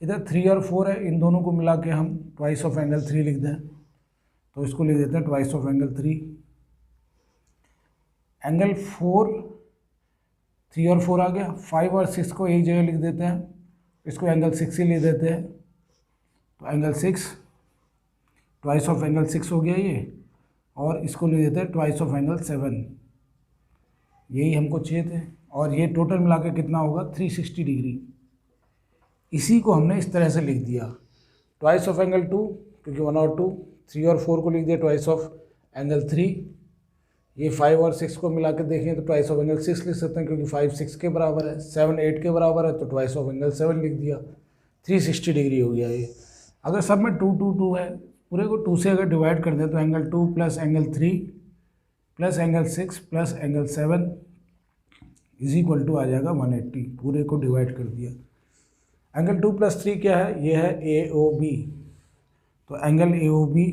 इधर 3 और 4 है, इन दोनों को मिला के हम ट्वाइस ऑफ एंगल 3 लिख दें तो इसको लिख देते हैं ट्वाइस ऑफ एंगल 3। एंगल 4 3 और 4 आ गया, 5 और 6 को एक जगह लिख देते हैं, इसको एंगल 6 ही लिख देते हैं तो एंगल 6 ट्वाइस ऑफ एंगल 6 हो गया ये, और इसको लिख देते हैं ट्वाइस ऑफ एंगल 7। यही हमको चाहिए थे और ये टोटल मिला के कितना होगा 360 डिग्री। इसी को हमने इस तरह से लिख दिया, ट्वाइस ऑफ एंगल 2 क्योंकि 1 और 2, 3 और 4 को लिख दिया ट्वाइस ऑफ एंगल 3। ये 5 और 6 को मिला के देखें तो ट्वाइस ऑफ एंगल 6 लिख सकते हैं, क्योंकि 5 6 के बराबर है, 7 8 के बराबर है, तो ट्वाइस ऑफ एंगल 7 लिख दिया। 360 डिग्री हो गया ये। अगर सब में 2 2 2 है, पूरे को 2 से अगर डिवाइड कर दें तो angle 2 plus angle 3 plus angle 6 plus angle 7 is equal to आ जाएगा 180। पूरे को डिवाइड कर दिया। एंगल 2 प्लस 3 क्या है? ये है AOB, तो एंगल AOB।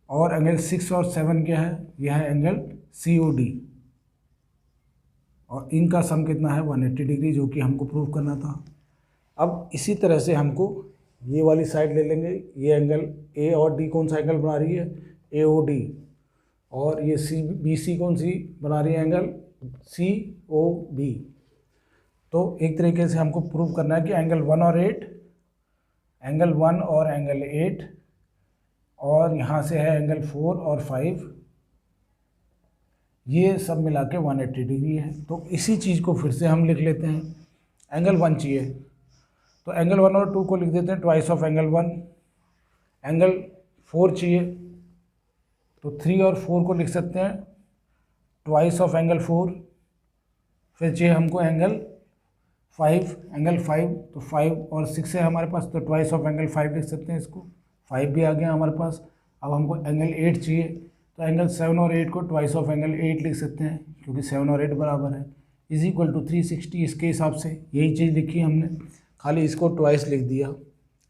और एंगल 6 और 7 क्या है? यह है एंगल COD, और इनका सम कितना है? 180 डिग्री, जो कि हमको प्रूव करना था। अब इसी तरह से हमको ये वाली साइड ले लेंगे। ये एंगल A और D कौन सा एंगल बना रही है? AOD। और ये BC कौन सी बना रही है? Angle COB। तो एक तरीके से हमको प्रूव करना है कि एंगल 1 और 8, एंगल 1 और एंगल 8, और यहाँ से है एंगल 4 और 5, ये सब मिला के 180 डिग्री है। तो इसी चीज़ को फिर से हम लिख लेते हैं। एंगल 1 चाहिए तो एंगल 1 और 2 को लिख देते हैं ट्वाइस ऑफ एंगल 1। एंगल 4 चाहिए तो 3 और 4 को लिख सकते हैं ट्वाइस ऑफ एंगल 4। फिर चाहिए हमको एंगल 5, एंगल 5, तो 5 और 6 है हमारे पास, तो ट्वाइस ऑफ एंगल 5 लिख सकते हैं इसको। 5 भी आ गया हमारे पास। अब हमको एंगल 8 चाहिए, तो एंगल 7 और 8 को ट्वाइस ऑफ एंगल 8 लिख सकते हैं, क्योंकि 7 और 8 बराबर है। Is equal to 360। इसके हिसाब से यही चीज़ लिखी हमने, खाली इसको ट्वाइस लिख दिया।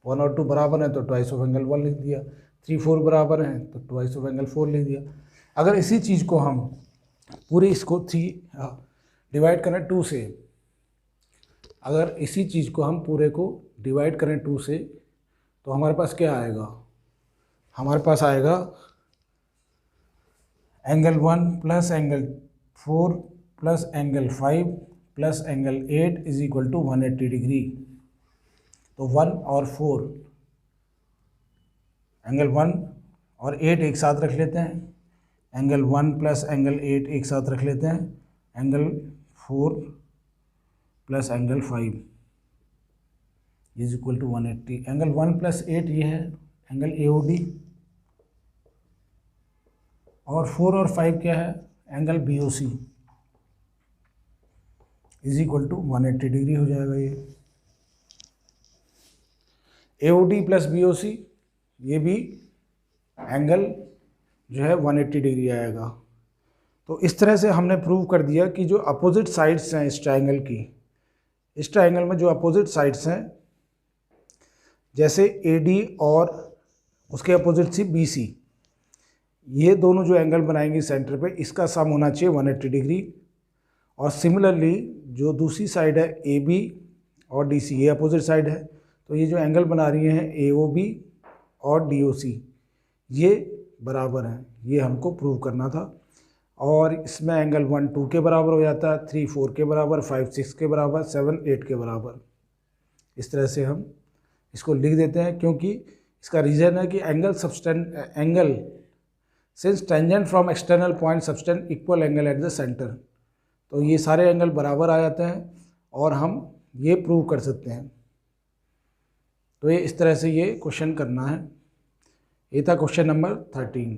1 और 2 बराबर है तो ट्वाइस ऑफ एंगल 1 लिख दिया। 3 4 बराबर हैं तो ट्वाइस ऑफ एंगल 4 लिख दिया। अगर इसी चीज़ को हम पूरे इसको डिवाइड करें 2 से, अगर इसी चीज़ को हम पूरे को डिवाइड करें 2 से, तो हमारे पास क्या आएगा? हमारे पास आएगा angle 1 plus angle 4 plus angle 5 plus angle 8 is equal to 180 degree. तो 1 और 4, एंगल 1 और 8 एक साथ रख लेते हैं। एंगल 1 प्लस एंगल 8 एक साथ रख लेते हैं। Angle 4 plus angle 5 is equal to 180। Angle 1 plus 8 ये है एंगल AOD, और 4 और 5 क्या है? Angle BOC is equal to 180 degree हो जाएगा। ये AOD प्लस BOC, ये भी एंगल जो है 180 डिग्री आएगा। तो इस तरह से हमने प्रूव कर दिया कि जो अपोजिट साइड्स हैं इस ट्रायंगल की, इस ट्रायंगल में जो अपोजिट साइड्स हैं, जैसे AD और उसके अपोजिट सी BC, ये दोनों जो एंगल बनाएंगे सेंटर पे, इसका सम होना चाहिए 180 डिग्री। और सिमिलरली जो दूसरी साइड है AB और DC, ये अपोजिट साइड है, तो ये जो एंगल बना रही हैं AOB और DOC, ये बराबर हैं। ये हमको प्रूव करना था। और इसमें एंगल 1 2 के बराबर हो जाता है, 3 4 के बराबर, 5 6 के बराबर, 7 8 के बराबर। इस तरह से हम इसको लिख देते हैं, क्योंकि इसका रीज़न है कि angle since tangent from external point subtend equal angle eight the centre, तो ये सारे एंगल बराबर आ जाते हैं और हम ये प्रूव कर सकते हैं। तो ये इस तरह से ये क्वेश्चन करना है। ये था क्वेश्चन नंबर 13।